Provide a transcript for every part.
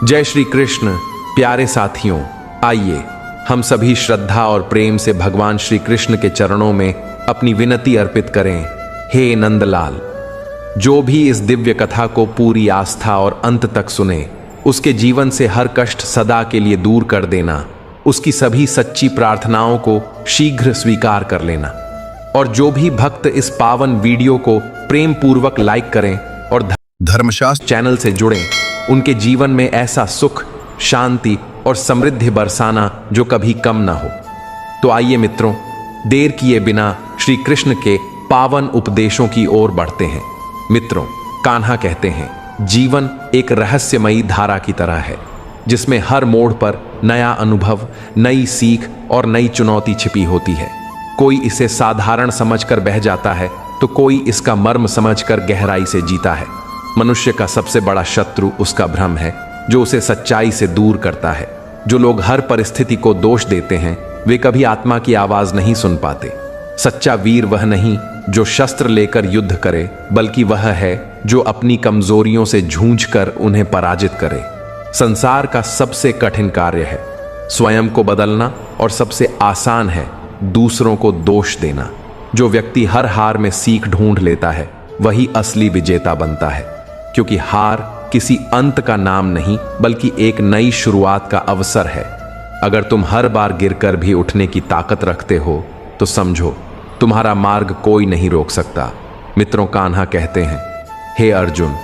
जय श्री कृष्ण। प्यारे साथियों, आइए हम सभी श्रद्धा और प्रेम से भगवान श्री कृष्ण के चरणों में अपनी विनती अर्पित करें। हे नंदलाल, जो भी इस दिव्य कथा को पूरी आस्था और अंत तक सुने, उसके जीवन से हर कष्ट सदा के लिए दूर कर देना, उसकी सभी सच्ची प्रार्थनाओं को शीघ्र स्वीकार कर लेना। और जो भी भक्त इस पावन वीडियो को प्रेम पूर्वक लाइक करें और धर्मशास्त्र चैनल से जुड़ें, उनके जीवन में ऐसा सुख, शांति और समृद्धि बरसाना जो कभी कम ना हो। तो आइए मित्रों, देर किए बिना श्री कृष्ण के पावन उपदेशों की ओर बढ़ते हैं। मित्रों, कान्हा कहते हैं, जीवन एक रहस्यमयी धारा की तरह है, जिसमें हर मोड़ पर नया अनुभव, नई सीख और नई चुनौती छिपी होती है। कोई इसे साधारण समझकर बह जाता है, तो कोई इसका मर्म समझकर गहराई से जीता है। मनुष्य का सबसे बड़ा शत्रु उसका भ्रम है, जो उसे सच्चाई से दूर करता है। जो लोग हर परिस्थिति को दोष देते हैं, वे कभी आत्मा की आवाज नहीं सुन पाते। सच्चा वीर वह नहीं जो शस्त्र लेकर युद्ध करे, बल्कि वह है जो अपनी कमजोरियों से जूझकर उन्हें पराजित करे। संसार का सबसे कठिन कार्य है स्वयं को बदलना, और सबसे आसान है दूसरों को दोष देना। जो व्यक्ति हर हार में सीख ढूंढ लेता है, वही असली विजेता बनता है, क्योंकि हार किसी अंत का नाम नहीं, बल्कि एक नई शुरुआत का अवसर है। अगर तुम हर बार गिरकर भी उठने की ताकत रखते हो, तो समझो तुम्हारा मार्ग कोई नहीं रोक सकता। मित्रों, कान्हा कहते हैं, हे अर्जुन,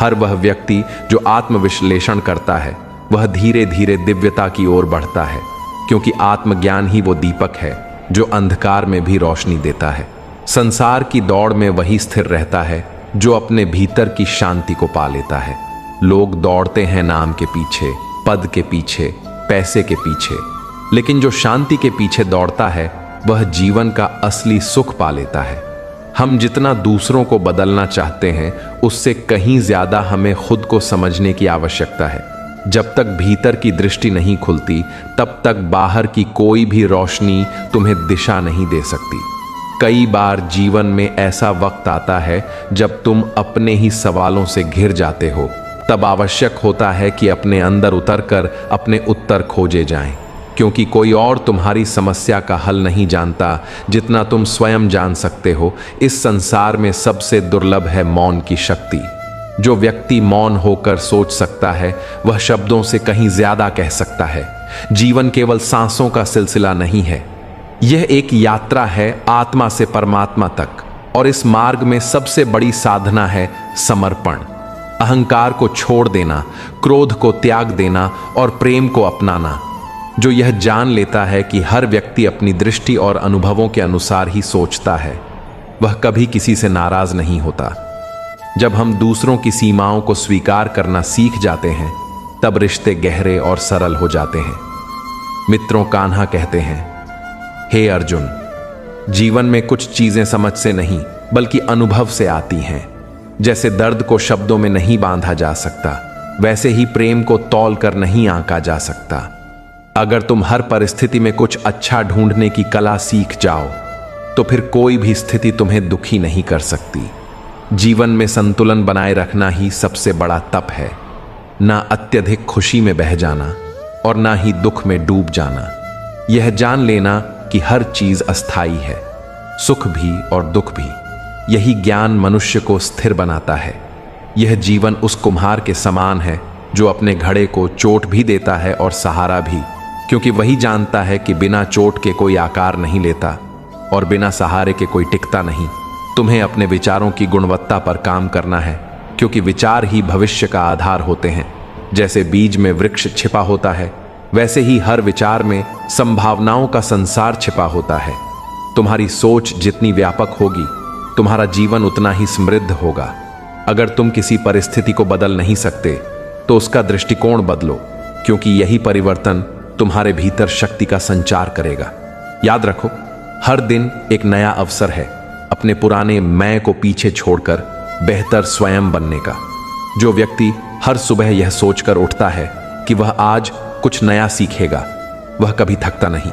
हर वह व्यक्ति जो आत्मविश्लेषण करता है, वह धीरे धीरे दिव्यता की ओर बढ़ता है, क्योंकि आत्मज्ञान ही वो दीपक है जो अंधकार में भी रोशनी देता है। संसार की दौड़ में वही स्थिर रहता है जो अपने भीतर की शांति को पा लेता है। लोग दौड़ते हैं नाम के पीछे, पद के पीछे, पैसे के पीछे, लेकिन जो शांति के पीछे दौड़ता है, वह जीवन का असली सुख पा लेता है। हम जितना दूसरों को बदलना चाहते हैं, उससे कहीं ज्यादा हमें खुद को समझने की आवश्यकता है। जब तक भीतर की दृष्टि नहीं खुलती, तब तक बाहर की कोई भी रोशनी तुम्हें दिशा नहीं दे सकती। कई बार जीवन में ऐसा वक्त आता है जब तुम अपने ही सवालों से घिर जाते हो। तब आवश्यक होता है कि अपने अंदर उतरकर अपने उत्तर खोजे जाएं, क्योंकि कोई और तुम्हारी समस्या का हल नहीं जानता जितना तुम स्वयं जान सकते हो। इस संसार में सबसे दुर्लभ है मौन की शक्ति। जो व्यक्ति मौन होकर सोच सकता है, वह शब्दों से कहीं ज्यादा कह सकता है। जीवन केवल सांसों का सिलसिला नहीं है, यह एक यात्रा है आत्मा से परमात्मा तक। और इस मार्ग में सबसे बड़ी साधना है समर्पण। अहंकार को छोड़ देना, क्रोध को त्याग देना और प्रेम को अपनाना। जो यह जान लेता है कि हर व्यक्ति अपनी दृष्टि और अनुभवों के अनुसार ही सोचता है, वह कभी किसी से नाराज नहीं होता। जब हम दूसरों की सीमाओं को स्वीकार करना सीख जाते हैं, तब रिश्ते गहरे और सरल हो जाते हैं। मित्रों, कान्हा कहते हैं, हे अर्जुन, जीवन में कुछ चीजें समझ से नहीं, बल्कि अनुभव से आती हैं। जैसे दर्द को शब्दों में नहीं बांधा जा सकता, वैसे ही प्रेम को तौल कर नहीं आंका जा सकता। अगर तुम हर परिस्थिति में कुछ अच्छा ढूंढने की कला सीख जाओ, तो फिर कोई भी स्थिति तुम्हें दुखी नहीं कर सकती। जीवन में संतुलन बनाए रखना ही सबसे बड़ा तप है। ना अत्यधिक खुशी में बह जाना और ना ही दुख में डूब जाना। यह जान लेना कि हर चीज अस्थाई है, सुख भी और दुख भी। यही ज्ञान मनुष्य को स्थिर बनाता है। यह जीवन उस कुम्हार के समान है जो अपने घड़े को चोट भी देता है और सहारा भी, क्योंकि वही जानता है कि बिना चोट के कोई आकार नहीं लेता और बिना सहारे के कोई टिकता नहीं। तुम्हें अपने विचारों की गुणवत्ता पर काम करना है, क्योंकि विचार ही भविष्य का आधार होते हैं। जैसे बीज में वृक्ष छिपा होता है, वैसे ही हर विचार में संभावनाओं का संसार छिपा होता है। तुम्हारी सोच जितनी व्यापक होगी, तुम्हारा जीवन उतना ही समृद्ध होगा। अगर तुम किसी परिस्थिति को बदल नहीं सकते, तो उसका दृष्टिकोण बदलो, क्योंकि यही परिवर्तन तुम्हारे भीतर शक्ति का संचार करेगा। याद रखो, हर दिन एक नया अवसर है अपने पुराने मैं को पीछे छोड़कर बेहतर स्वयं बनने का। जो व्यक्ति हर सुबह यह सोचकर उठता है कि वह आज कुछ नया सीखेगा, वह कभी थकता नहीं।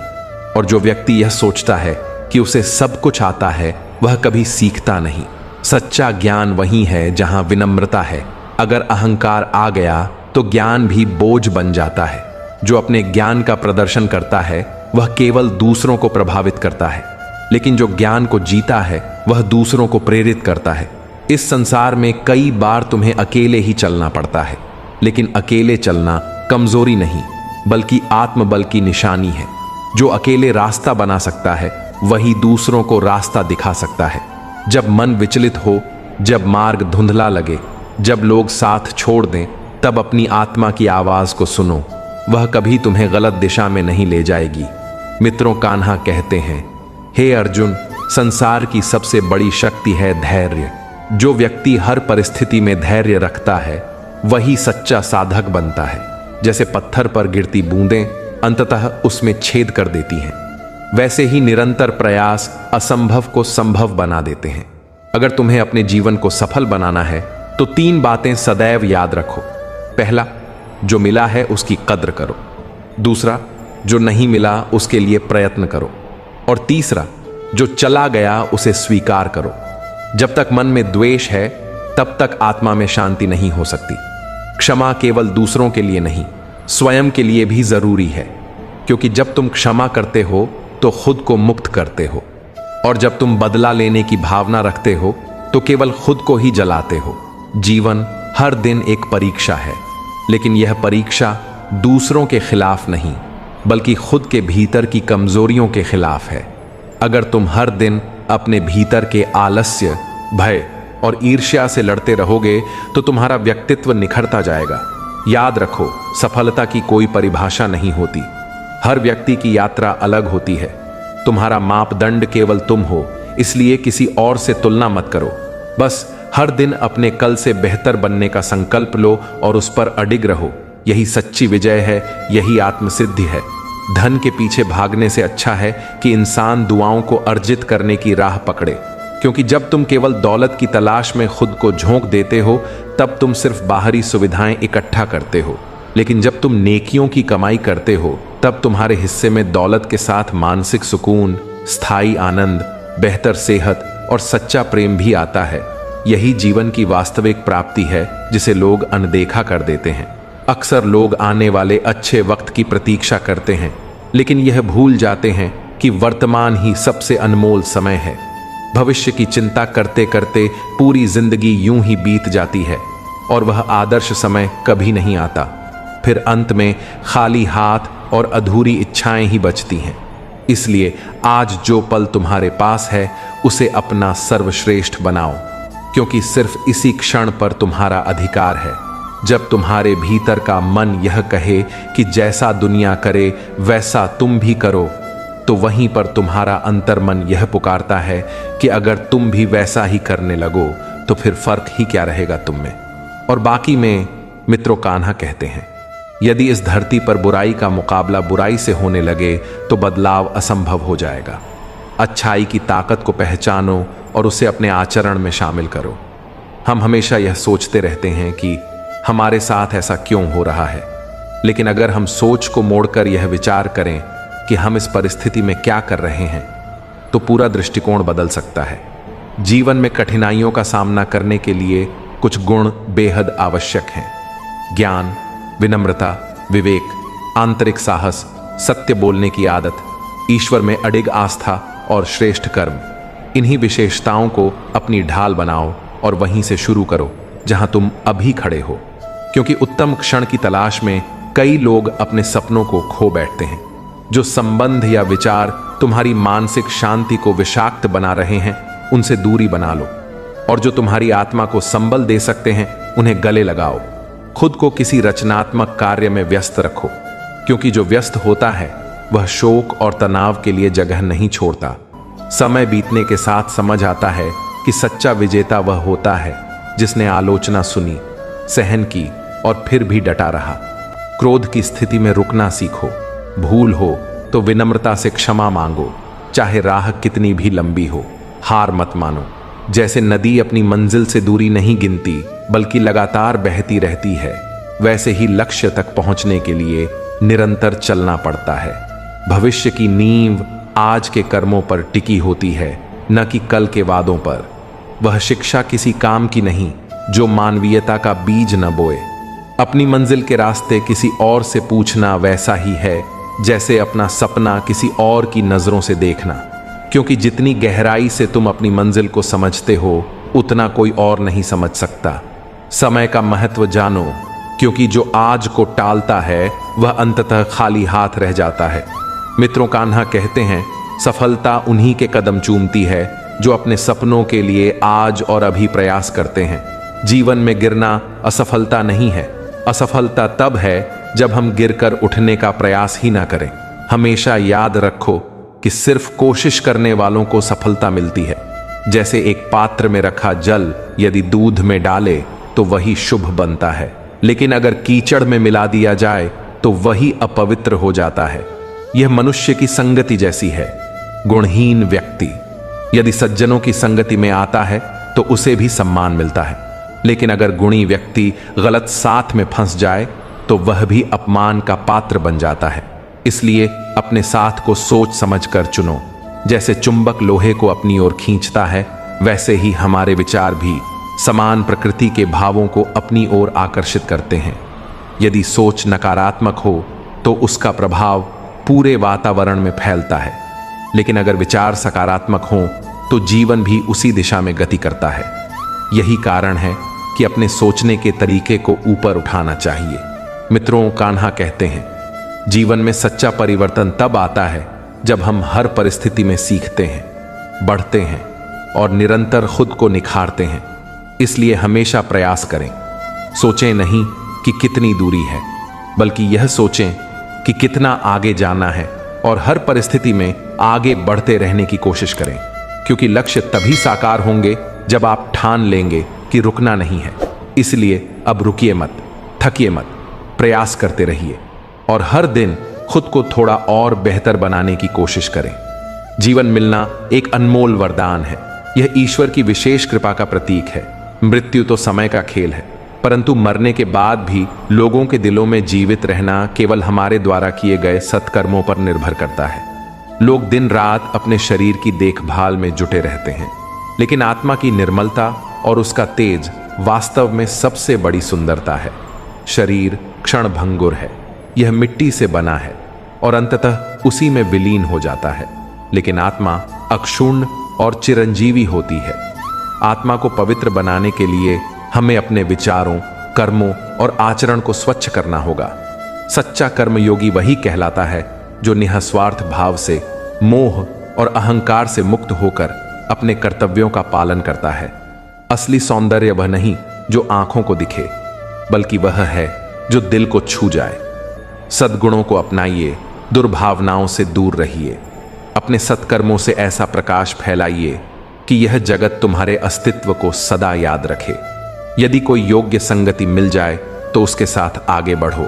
और जो व्यक्ति यह सोचता है कि उसे सब कुछ आता है, वह कभी सीखता नहीं। सच्चा ज्ञान वही है जहां विनम्रता है। अगर अहंकार आ गया तो ज्ञान भी बोझ बन जाता है। जो अपने ज्ञान का प्रदर्शन करता है वह केवल दूसरों को प्रभावित करता है, लेकिन जो ज्ञान को जीता है वह दूसरों को प्रेरित करता है। इस संसार में कई बार तुम्हें अकेले ही चलना पड़ता है, लेकिन अकेले चलना कमजोरी नहीं बल्कि आत्मबल की निशानी है। जो अकेले रास्ता बना सकता है वही दूसरों को रास्ता दिखा सकता है। जब मन विचलित हो, जब मार्ग धुंधला लगे, जब लोग साथ छोड़ दें, तब अपनी आत्मा की आवाज को सुनो। वह कभी तुम्हें गलत दिशा में नहीं ले जाएगी। मित्रों, कान्हा कहते हैं, हे अर्जुन, संसार की सबसे बड़ी शक्ति है धैर्य। जो व्यक्ति हर परिस्थिति में धैर्य रखता है वही सच्चा साधक बनता है। जैसे पत्थर पर गिरती बूंदें अंततः उसमें छेद कर देती हैं, वैसे ही निरंतर प्रयास असंभव को संभव बना देते हैं। अगर तुम्हें अपने जीवन को सफल बनाना है तो 3 बातें सदैव याद रखो। पहला, जो मिला है उसकी कद्र करो। दूसरा, जो नहीं मिला उसके लिए प्रयत्न करो। और तीसरा, जो चला गया उसे स्वीकार करो। जब तक मन में द्वेष है तब तक आत्मा में शांति नहीं हो सकती। क्षमा केवल दूसरों के लिए नहीं, स्वयं के लिए भी जरूरी है, क्योंकि जब तुम क्षमा करते हो तो खुद को मुक्त करते हो, और जब तुम बदला लेने की भावना रखते हो तो केवल खुद को ही जलाते हो। जीवन हर दिन एक परीक्षा है, लेकिन यह परीक्षा दूसरों के खिलाफ नहीं बल्कि खुद के भीतर की कमजोरियों के खिलाफ है। अगर तुम हर दिन अपने भीतर के आलस्य, भय और ईर्ष्या से लड़ते रहोगे तो तुम्हारा व्यक्तित्व निखरता जाएगा। याद रखो, सफलता की कोई परिभाषा नहीं होती। हर व्यक्ति की यात्रा अलग होती है। तुम्हारा मापदंड केवल तुम हो, इसलिए किसी और से तुलना मत करो। बस हर दिन अपने कल से बेहतर बनने का संकल्प लो और उस पर अडिग रहो। यही सच्ची विजय है, यही आत्मसिद्धि है। धन के पीछे भागने से अच्छा है कि इंसान दुआओं को अर्जित करने की राह पकड़े, क्योंकि जब तुम केवल दौलत की तलाश में खुद को झोंक देते हो तब तुम सिर्फ बाहरी सुविधाएं इकट्ठा करते हो, लेकिन जब तुम नेकियों की कमाई करते हो तब तुम्हारे हिस्से में दौलत के साथ मानसिक सुकून, स्थायी आनंद, बेहतर सेहत और सच्चा प्रेम भी आता है। यही जीवन की वास्तविक प्राप्ति है जिसे लोग अनदेखा कर देते हैं। अक्सर लोग आने वाले अच्छे वक्त की प्रतीक्षा करते हैं, लेकिन यह भूल जाते हैं कि वर्तमान ही सबसे अनमोल समय है। भविष्य की चिंता करते करते पूरी जिंदगी यूं ही बीत जाती है और वह आदर्श समय कभी नहीं आता। फिर अंत में खाली हाथ और अधूरी इच्छाएं ही बचती हैं। इसलिए आज जो पल तुम्हारे पास है उसे अपना सर्वश्रेष्ठ बनाओ, क्योंकि सिर्फ इसी क्षण पर तुम्हारा अधिकार है। जब तुम्हारे भीतर का मन यह कहे कि जैसा दुनिया करे वैसा तुम भी करो, तो वहीं पर तुम्हारा अंतर्मन यह पुकारता है कि अगर तुम भी वैसा ही करने लगो तो फिर फर्क ही क्या रहेगा तुम में। और बाकी में मित्रों, कान्हा कहते हैं, यदि इस धरती पर बुराई का मुकाबला बुराई से होने लगे तो बदलाव असंभव हो जाएगा। अच्छाई की ताकत को पहचानो और उसे अपने आचरण में शामिल करो। हम हमेशा यह सोचते रहते हैं कि हमारे साथ ऐसा क्यों हो रहा है, लेकिन अगर हम सोच को मोड़कर यह विचार करें कि हम इस परिस्थिति में क्या कर रहे हैं तो पूरा दृष्टिकोण बदल सकता है। जीवन में कठिनाइयों का सामना करने के लिए कुछ गुण बेहद आवश्यक हैं: ज्ञान, विनम्रता, विवेक, आंतरिक साहस, सत्य बोलने की आदत, ईश्वर में अडिग आस्था और श्रेष्ठ कर्म। इन्हीं विशेषताओं को अपनी ढाल बनाओ और वहीं से शुरू करो जहां तुम अभी खड़े हो, क्योंकि उत्तम क्षण की तलाश में कई लोग अपने सपनों को खो बैठते हैं। जो संबंध या विचार तुम्हारी मानसिक शांति को विषाक्त बना रहे हैं उनसे दूरी बना लो, और जो तुम्हारी आत्मा को संबल दे सकते हैं उन्हें गले लगाओ। खुद को किसी रचनात्मक कार्य में व्यस्त रखो, क्योंकि जो व्यस्त होता है वह शोक और तनाव के लिए जगह नहीं छोड़ता। समय बीतने के साथ समझ आता है कि सच्चा विजेता वह होता है जिसने आलोचना सुनी, सहन की और फिर भी डटा रहा। क्रोध की स्थिति में रुकना सीखो। भूल हो तो विनम्रता से क्षमा मांगो, चाहे राह कितनी भी लंबी हो। हार मत मानो। जैसे नदी अपनी मंजिल से दूरी नहीं गिनती बल्कि लगातार बहती रहती है, वैसे ही लक्ष्य तक पहुंचने के लिए निरंतर चलना पड़ता है। भविष्य की नींव आज के कर्मों पर टिकी होती है, न कि कल के वादों पर। वह शिक्षा किसी काम की नहीं जो मानवीयता का बीज न बोए। अपनी मंजिल के रास्ते किसी और से पूछना वैसा ही है जैसे अपना सपना किसी और की नजरों से देखना, क्योंकि जितनी गहराई से तुम अपनी मंजिल को समझते हो उतना कोई और नहीं समझ सकता। समय का महत्व जानो, क्योंकि जो आज को टालता है वह अंततः खाली हाथ रह जाता है। मित्रों, कान्हा कहते हैं, सफलता उन्हीं के कदम चूमती है जो अपने सपनों के लिए आज और अभी प्रयास करते हैं। जीवन में गिरना असफलता नहीं है। असफलता तब है जब हम गिरकर उठने का प्रयास ही ना करें। हमेशा याद रखो कि सिर्फ कोशिश करने वालों को सफलता मिलती है। जैसे एक पात्र में रखा जल यदि दूध में डाले तो वही शुभ बनता है, लेकिन अगर कीचड़ में मिला दिया जाए तो वही अपवित्र हो जाता है। यह मनुष्य की संगति जैसी है। गुणहीन व्यक्ति यदि सज्जनों की संगति में आता है तो उसे भी सम्मान मिलता है, लेकिन अगर गुणी व्यक्ति गलत साथ में फंस जाए तो वह भी अपमान का पात्र बन जाता है। इसलिए अपने साथ को सोच समझकर चुनो। जैसे चुंबक लोहे को अपनी ओर खींचता है, वैसे ही हमारे विचार भी समान प्रकृति के भावों को अपनी ओर आकर्षित करते हैं। यदि सोच नकारात्मक हो तो उसका प्रभाव पूरे वातावरण में फैलता है, लेकिन अगर विचार सकारात्मक हो तो जीवन भी उसी दिशा में गति करता है। यही कारण है कि अपने सोचने के तरीके को ऊपर उठाना चाहिए। मित्रों, कान्हा कहते हैं, जीवन में सच्चा परिवर्तन तब आता है जब हम हर परिस्थिति में सीखते हैं, बढ़ते हैं और निरंतर खुद को निखारते हैं। इसलिए हमेशा प्रयास करें। सोचें नहीं कि कितनी दूरी है, बल्कि यह सोचें कि कितना आगे जाना है और हर परिस्थिति में आगे बढ़ते रहने की कोशिश करें, क्योंकि लक्ष्य तभी साकार होंगे जब आप ठान लेंगे कि रुकना नहीं है। इसलिए अब रुकिए मत, थकिए मत, प्रयास करते रहिए और हर दिन खुद को थोड़ा और बेहतर बनाने की कोशिश करें। जीवन मिलना एक अनमोल वरदान है। यह ईश्वर की विशेष कृपा का प्रतीक है। मृत्यु तो समय का खेल है, परंतु मरने के बाद भी लोगों के दिलों में जीवित रहना केवल हमारे द्वारा किए गए सत्कर्मों पर निर्भर करता है। लोग दिन रात अपने शरीर की देखभाल में जुटे रहते हैं, लेकिन आत्मा की निर्मलता और उसका तेज वास्तव में सबसे बड़ी सुंदरता है। शरीर क्षण भंगुर है, यह मिट्टी से बना है और अंततः उसी में विलीन हो जाता है, लेकिन आत्मा अक्षुण्ण और चिरंजीवी होती है। आत्मा को पवित्र बनाने के लिए हमें अपने विचारों, कर्मों और आचरण को स्वच्छ करना होगा। सच्चा कर्मयोगी वही कहलाता है जो निःस्वार्थ भाव से, मोह और अहंकार से मुक्त होकर अपने कर्तव्यों का पालन करता है। असली सौंदर्य वह नहीं जो आंखों को दिखे, बल्कि वह है जो दिल को छू जाए। सद्गुणों को अपनाइए, दुर्भावनाओं से दूर रहिए। अपने सत्कर्मों से ऐसा प्रकाश फैलाइए कि यह जगत तुम्हारे अस्तित्व को सदा याद रखे। यदि कोई योग्य संगति मिल जाए तो उसके साथ आगे बढ़ो,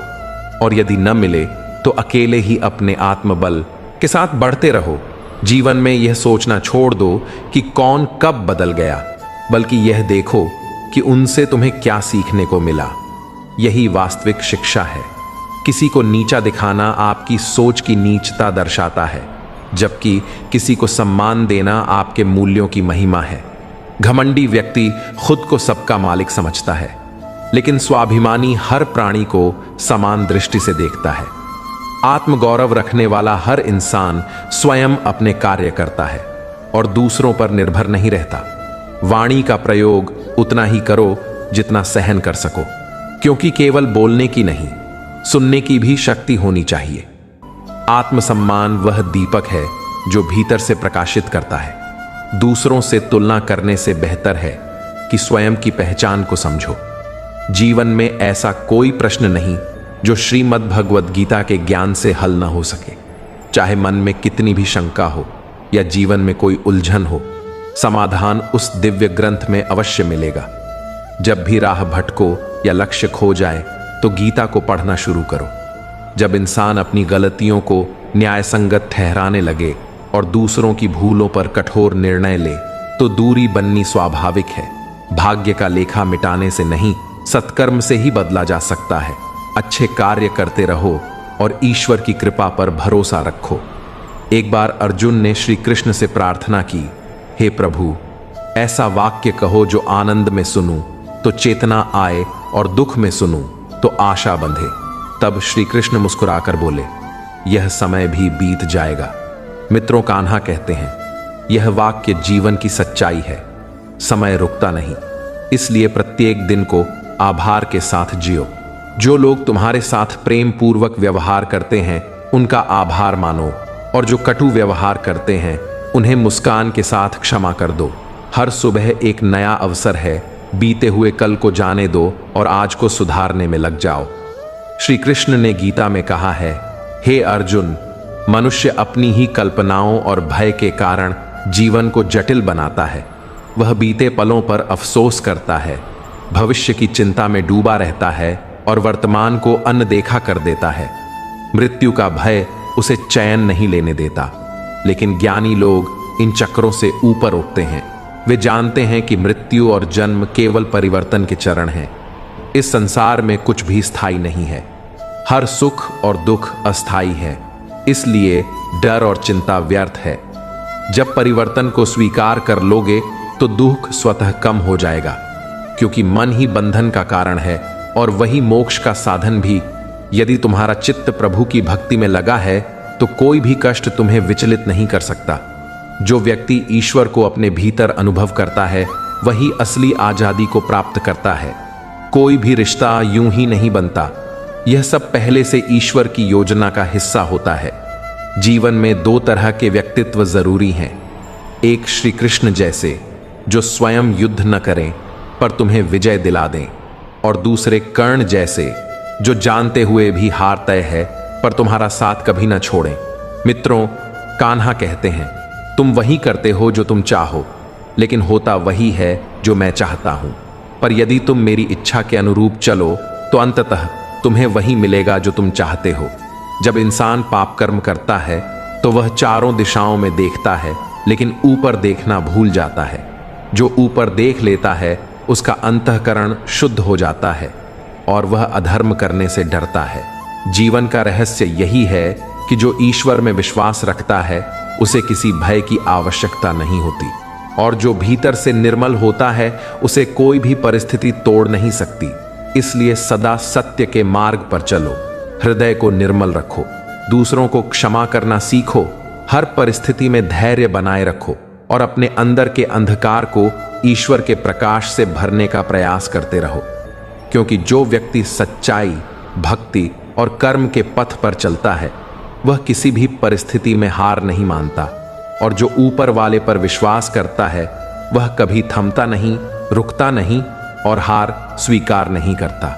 और यदि न मिले तो अकेले ही अपने आत्मबल के साथ बढ़ते रहो। जीवन में यह सोचना छोड़ दो कि कौन कब बदल गया, बल्कि यह देखो कि उनसे तुम्हें क्या सीखने को मिला। यही वास्तविक शिक्षा है। किसी को नीचा दिखाना आपकी सोच की नीचता दर्शाता है, जबकि किसी को सम्मान देना आपके मूल्यों की महिमा है। घमंडी व्यक्ति खुद को सबका मालिक समझता है, लेकिन स्वाभिमानी हर प्राणी को समान दृष्टि से देखता है। आत्मगौरव रखने वाला हर इंसान स्वयं अपने कार्य करता है और दूसरों पर निर्भर नहीं रहता। वाणी का प्रयोग उतना ही करो जितना सहन कर सको, क्योंकि केवल बोलने की नहीं, सुनने की भी शक्ति होनी चाहिए। आत्मसम्मान वह दीपक है जो भीतर से प्रकाशित करता है। दूसरों से तुलना करने से बेहतर है कि स्वयं की पहचान को समझो। जीवन में ऐसा कोई प्रश्न नहीं जो श्रीमद् भगवद गीता के ज्ञान से हल न हो सके। चाहे मन में कितनी भी शंका हो या जीवन में कोई उलझन हो, समाधान उस दिव्य ग्रंथ में अवश्य मिलेगा। जब भी राह भटको या लक्ष्य खो जाए तो गीता को पढ़ना शुरू करो। जब इंसान अपनी गलतियों को न्यायसंगत ठहराने लगे और दूसरों की भूलों पर कठोर निर्णय ले तो दूरी बननी स्वाभाविक है। भाग्य का लेखा मिटाने से नहीं, सत्कर्म से ही बदला जा सकता है। अच्छे कार्य करते रहो और ईश्वर की कृपा पर भरोसा रखो। एक बार अर्जुन ने श्री कृष्ण से प्रार्थना की, हे प्रभु, ऐसा वाक्य कहो जो आनंद में सुनूं तो चेतना आए और दुख में सुनूं तो आशा बंधे। तब श्री कृष्ण मुस्कुराकर बोले, यह समय भी बीत जाएगा। मित्रों, कान्हा कहते हैं, यह वाक्य जीवन की सच्चाई है। समय रुकता नहीं, इसलिए प्रत्येक दिन को आभार के साथ जियो। जो लोग तुम्हारे साथ प्रेम पूर्वक व्यवहार करते हैं उनका आभार मानो, और जो कटु व्यवहार करते हैं उन्हें मुस्कान के साथ क्षमा कर दो। हर सुबह एक नया अवसर है, बीते हुए कल को जाने दो और आज को सुधारने में लग जाओ। श्री कृष्ण ने गीता में कहा है, हे अर्जुन, मनुष्य अपनी ही कल्पनाओं और भय के कारण जीवन को जटिल बनाता है। वह बीते पलों पर अफसोस करता है, भविष्य की चिंता में डूबा रहता है और वर्तमान को अनदेखा कर देता है। मृत्यु का भय उसे चैन नहीं लेने देता। लेकिन ज्ञानी लोग इन चक्रों से ऊपर उठते हैं। वे जानते हैं कि मृत्यु और जन्म केवल परिवर्तन के चरण हैं। इस संसार में कुछ भी स्थायी नहीं है। हर सुख और दुख अस्थायी है, इसलिए डर और चिंता व्यर्थ है। जब परिवर्तन को स्वीकार कर लोगे तो दुख स्वतः कम हो जाएगा, क्योंकि मन ही बंधन का कारण है और वही मोक्ष का साधन भी। यदि तुम्हारा चित्त प्रभु की भक्ति में लगा है तो कोई भी कष्ट तुम्हें विचलित नहीं कर सकता। जो व्यक्ति ईश्वर को अपने भीतर अनुभव करता है वही असली आजादी को प्राप्त करता है। कोई भी रिश्ता यूं ही नहीं बनता, यह सब पहले से ईश्वर की योजना का हिस्सा होता है। जीवन में दो तरह के व्यक्तित्व जरूरी हैं, एक श्री कृष्ण जैसे जो स्वयं युद्ध न करें पर तुम्हें विजय दिला दें, और दूसरे कर्ण जैसे जो जानते हुए भी हार तय है पर तुम्हारा साथ कभी न छोड़ें। मित्रों, कान्हा कहते हैं, तुम वही करते हो जो तुम चाहो, लेकिन होता वही है जो मैं चाहता हूं। पर यदि तुम मेरी इच्छा के अनुरूप चलो तो अंततः तुम्हें वही मिलेगा जो तुम चाहते हो। जब इंसान पाप कर्म करता है तो वह चारों दिशाओं में देखता है, लेकिन ऊपर देखना भूल जाता है। जो ऊपर देख लेता है उसका अंतःकरण शुद्ध हो जाता है और वह अधर्म करने से डरता है। जीवन का रहस्य यही है कि जो ईश्वर में विश्वास रखता है उसे किसी भय की आवश्यकता नहीं होती, और जो भीतर से निर्मल होता है उसे कोई भी परिस्थिति तोड़ नहीं सकती। इसलिए सदा सत्य के मार्ग पर चलो, हृदय को निर्मल रखो, दूसरों को क्षमा करना सीखो, हर परिस्थिति में धैर्य बनाए रखो और अपने अंदर के अंधकार को ईश्वर के प्रकाश से भरने का प्रयास करते रहो। क्योंकि जो व्यक्ति सच्चाई, भक्ति और कर्म के पथ पर चलता है वह किसी भी परिस्थिति में हार नहीं मानता, और जो ऊपर वाले पर विश्वास करता है वह कभी थमता नहीं, रुकता नहीं और हार स्वीकार नहीं करता।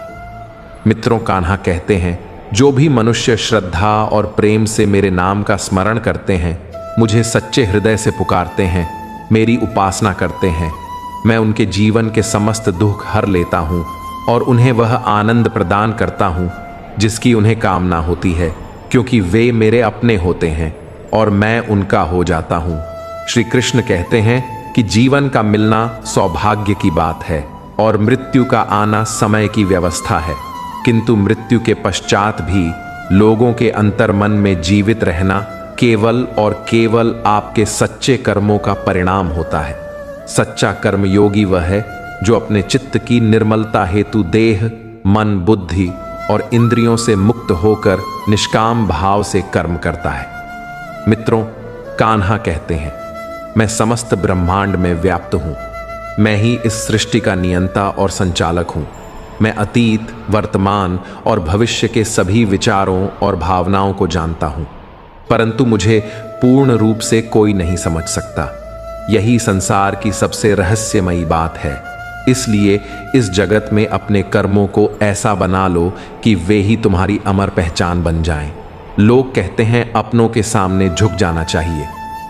मित्रों, कान्हा कहते हैं, जो भी मनुष्य श्रद्धा और प्रेम से मेरे नाम का स्मरण करते हैं, मुझे सच्चे हृदय से पुकारते हैं, मेरी उपासना करते हैं, मैं उनके जीवन के समस्त दुख हर लेता हूँ और उन्हें वह आनंद प्रदान करता हूँ जिसकी उन्हें कामना होती है, क्योंकि वे मेरे अपने होते हैं और मैं उनका हो जाता हूँ। श्री कृष्ण कहते हैं कि जीवन का मिलना सौभाग्य की बात है और मृत्यु का आना समय की व्यवस्था है, किंतु मृत्यु के पश्चात भी लोगों के अंतर्मन में जीवित रहना केवल और केवल आपके सच्चे कर्मों का परिणाम होता है। सच्चा कर्मयोगी वह है जो अपने चित्त की निर्मलता हेतु देह, मन, बुद्धि और इंद्रियों से मुक्त होकर निष्काम भाव से कर्म करता है। मित्रों, कान्हा कहते हैं, मैं समस्त ब्रह्मांड में व्याप्त हूँ, मैं ही इस सृष्टि का नियंता और संचालक हूँ। मैं अतीत, वर्तमान और भविष्य के सभी विचारों और भावनाओं को जानता हूँ, परंतु मुझे पूर्ण रूप से कोई नहीं समझ सकता। यही संसार की सबसे रहस्यमयी बात है। इसलिए इस जगत में अपने कर्मों को ऐसा बना लो कि वे ही तुम्हारी अमर पहचान बन जाएं। लोग कहते हैं अपनों के सामने झुक जाना चाहिए,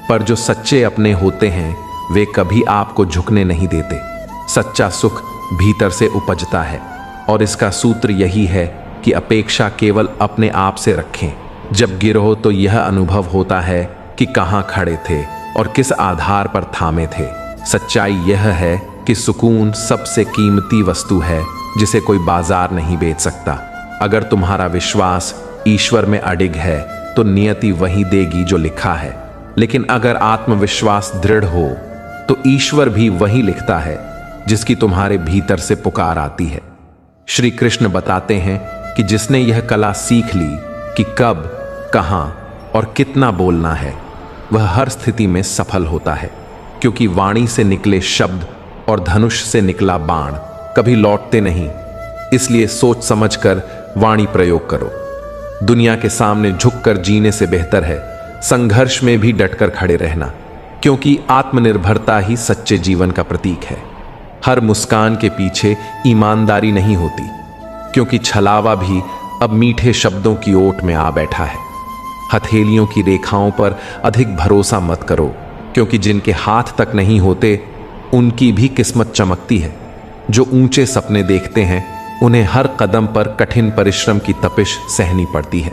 पर जो सच्चे अपने होते हैं वे कभी आपको झुकने नहीं देते। सच्चा सुख भीतर से उपजता है और इसका सूत्र यही है कि अपेक्षा केवल अपने आप से रखें। जब गिरो तो यह अनुभव होता है कि कहाँ खड़े थे और किस आधार पर थामे थे। सच्चाई यह है कि सुकून सबसे कीमती वस्तु है जिसे कोई बाजार नहीं बेच सकता। अगर तुम्हारा विश्वास ईश्वर में अडिग है तो नियति वही देगी जो लिखा है, लेकिन अगर आत्मविश्वास दृढ़ हो तो ईश्वर भी वही लिखता है जिसकी तुम्हारे भीतर से पुकार आती है। श्री कृष्ण बताते हैं कि जिसने यह कला सीख ली कि कब, कहां और कितना बोलना है, वह हर स्थिति में सफल होता है, क्योंकि वाणी से निकले शब्द और धनुष से निकला बाण कभी लौटते नहीं। इसलिए सोच समझकर वाणी प्रयोग करो। दुनिया के सामने झुककर जीने से बेहतर है संघर्ष में भी डटकर खड़े रहना, क्योंकि आत्मनिर्भरता ही सच्चे जीवन का प्रतीक है। हर मुस्कान के पीछे ईमानदारी नहीं होती, क्योंकि छलावा भी अब मीठे शब्दों की ओट में आ बैठा है। हथेलियों की रेखाओं पर अधिक भरोसा मत करो, क्योंकि जिनके हाथ तक नहीं होते उनकी भी किस्मत चमकती है। जो ऊंचे सपने देखते हैं उन्हें हर कदम पर कठिन परिश्रम की तपिश सहनी पड़ती है।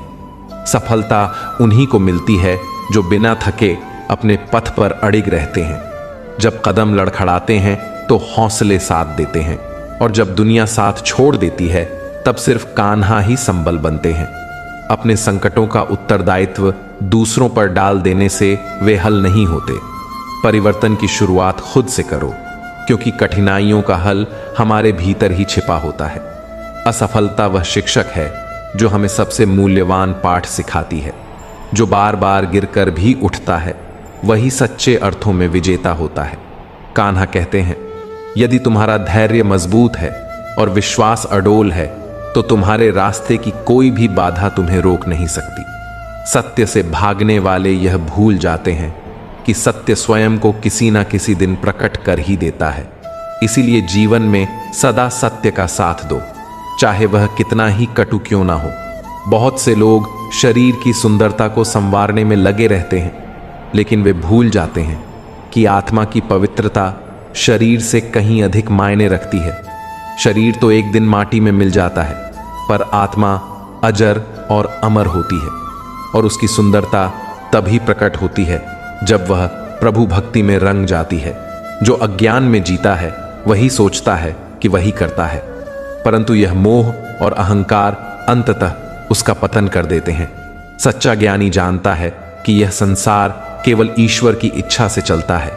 सफलता उन्हीं को मिलती है जो बिना थके अपने पथ पर अड़िग रहते हैं। जब कदम लड़खड़ाते हैं तो हौसले साथ देते हैं, और जब दुनिया साथ छोड़ देती है तब सिर्फ कान्हा ही संबल बनते हैं। अपने संकटों का उत्तरदायित्व दूसरों पर डाल देने से वे हल नहीं होते। परिवर्तन की शुरुआत खुद से करो, क्योंकि कठिनाइयों का हल हमारे भीतर ही छिपा होता है। असफलता वह शिक्षक है जो हमें सबसे मूल्यवान पाठ सिखाती है। जो बार बार गिरकर भी उठता है वही सच्चे अर्थों में विजेता होता है। कान्हा कहते हैं, यदि तुम्हारा धैर्य मजबूत है और विश्वास अडोल है तो तुम्हारे रास्ते की कोई भी बाधा तुम्हें रोक नहीं सकती। सत्य से भागने वाले यह भूल जाते हैं कि सत्य स्वयं को किसी ना किसी दिन प्रकट कर ही देता है। इसीलिए जीवन में सदा सत्य का साथ दो, चाहे वह कितना ही कटु क्यों ना हो। बहुत से लोग शरीर की सुंदरता को संवारने में लगे रहते हैं, लेकिन वे भूल जाते हैं कि आत्मा की पवित्रता शरीर से कहीं अधिक मायने रखती है। शरीर तो एक दिन माटी में मिल जाता है, पर आत्मा अजर और अमर होती है, और उसकी सुंदरता तभी प्रकट होती है जब वह प्रभु भक्ति में रंग जाती है। जो अज्ञान में जीता है वही सोचता है कि वही करता है, परंतु यह मोह और अहंकार अंततः उसका पतन कर देते हैं। सच्चा ज्ञानी जानता है कि यह संसार केवल ईश्वर की इच्छा से चलता है,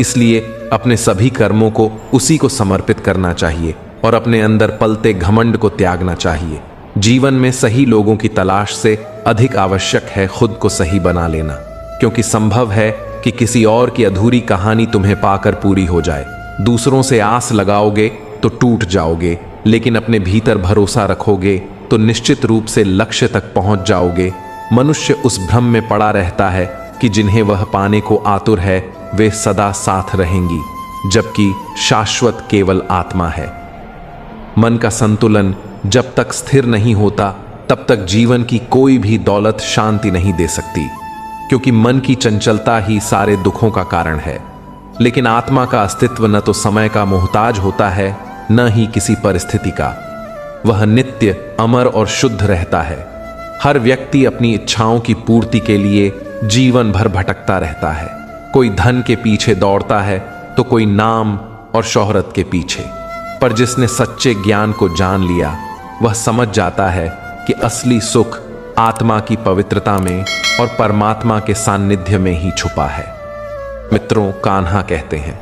इसलिए अपने सभी कर्मों को उसी को समर्पित करना चाहिए और अपने अंदर पलते घमंड को त्यागना चाहिए। जीवन में सही लोगों की तलाश से अधिक आवश्यक है खुद को सही बना लेना, क्योंकि संभव है कि किसी और की अधूरी कहानी तुम्हें पाकर पूरी हो जाए। दूसरों से आस लगाओगे तो टूट जाओगे, लेकिन अपने भीतर भरोसा रखोगे तो निश्चित रूप से लक्ष्य तक पहुंच जाओगे। मनुष्य उस भ्रम में पड़ा रहता है कि जिन्हें वह पाने को आतुर है वे सदा साथ रहेंगी, जबकि शाश्वत केवल आत्मा है। मन का संतुलन जब तक स्थिर नहीं होता तब तक जीवन की कोई भी दौलत शांति नहीं दे सकती, क्योंकि मन की चंचलता ही सारे दुखों का कारण है। लेकिन आत्मा का अस्तित्व न तो समय का मोहताज होता है, न ही किसी परिस्थिति का। वह नित्य, अमर और शुद्ध रहता है। हर व्यक्ति अपनी इच्छाओं की पूर्ति के लिए जीवन भर भटकता रहता है। कोई धन के पीछे दौड़ता है तो कोई नाम और शोहरत के पीछे, पर जिसने सच्चे ज्ञान को जान लिया वह समझ जाता है कि असली सुख आत्मा की पवित्रता में और परमात्मा के सान्निध्य में ही छुपा है। मित्रों, कान्हा कहते हैं,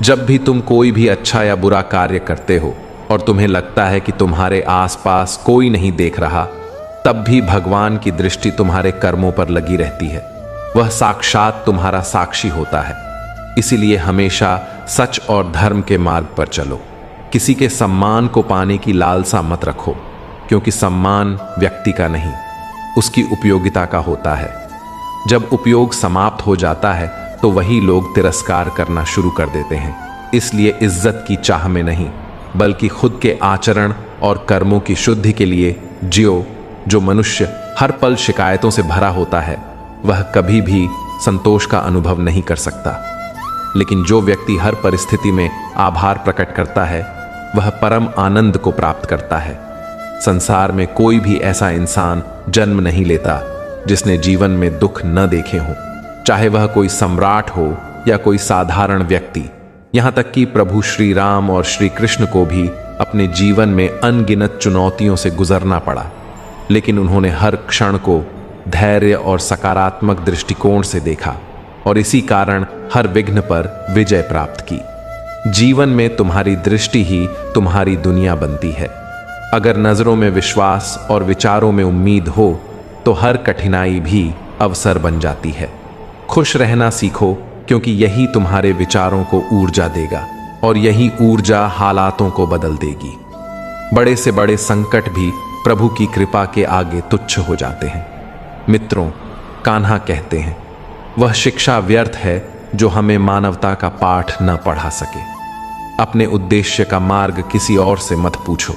जब भी तुम कोई भी अच्छा या बुरा कार्य करते हो और तुम्हें लगता है कि तुम्हारे आसपास कोई नहीं देख रहा, तब भी भगवान की दृष्टि तुम्हारे कर्मों पर लगी रहती है। वह साक्षात तुम्हारा साक्षी होता है। इसीलिए हमेशा सच और धर्म के मार्ग पर चलो। किसी के सम्मान को पाने की लालसा मत रखो, क्योंकि सम्मान व्यक्ति का नहीं, उसकी उपयोगिता का होता है। जब उपयोग समाप्त हो जाता है तो वही लोग तिरस्कार करना शुरू कर देते हैं। इसलिए इज्जत की चाह में नहीं, बल्कि खुद के आचरण और कर्मों की शुद्धि के लिए जियो। जो मनुष्य हर पल शिकायतों से भरा होता है वह कभी भी संतोष का अनुभव नहीं कर सकता, लेकिन जो व्यक्ति हर परिस्थिति में आभार प्रकट करता है वह परम आनंद को प्राप्त करता है। संसार में कोई भी ऐसा इंसान जन्म नहीं लेता जिसने जीवन में दुख न देखे हों, चाहे वह कोई सम्राट हो या कोई साधारण व्यक्ति। यहाँ तक कि प्रभु श्री राम और श्री कृष्ण को भी अपने जीवन में अनगिनत चुनौतियों से गुजरना पड़ा, लेकिन उन्होंने हर क्षण को धैर्य और सकारात्मक दृष्टिकोण से देखा और इसी कारण हर विघ्न पर विजय प्राप्त की। जीवन में तुम्हारी दृष्टि ही तुम्हारी दुनिया बनती है। अगर नजरों में विश्वास और विचारों में उम्मीद हो तो हर कठिनाई भी अवसर बन जाती है। खुश रहना सीखो, क्योंकि यही तुम्हारे विचारों को ऊर्जा देगा और यही ऊर्जा हालातों को बदल देगी। बड़े से बड़े संकट भी प्रभु की कृपा के आगे तुच्छ हो जाते हैं। मित्रों, कान्हा कहते हैं, वह शिक्षा व्यर्थ है जो हमें मानवता का पाठ न पढ़ा सके। अपने उद्देश्य का मार्ग किसी और से मत पूछो,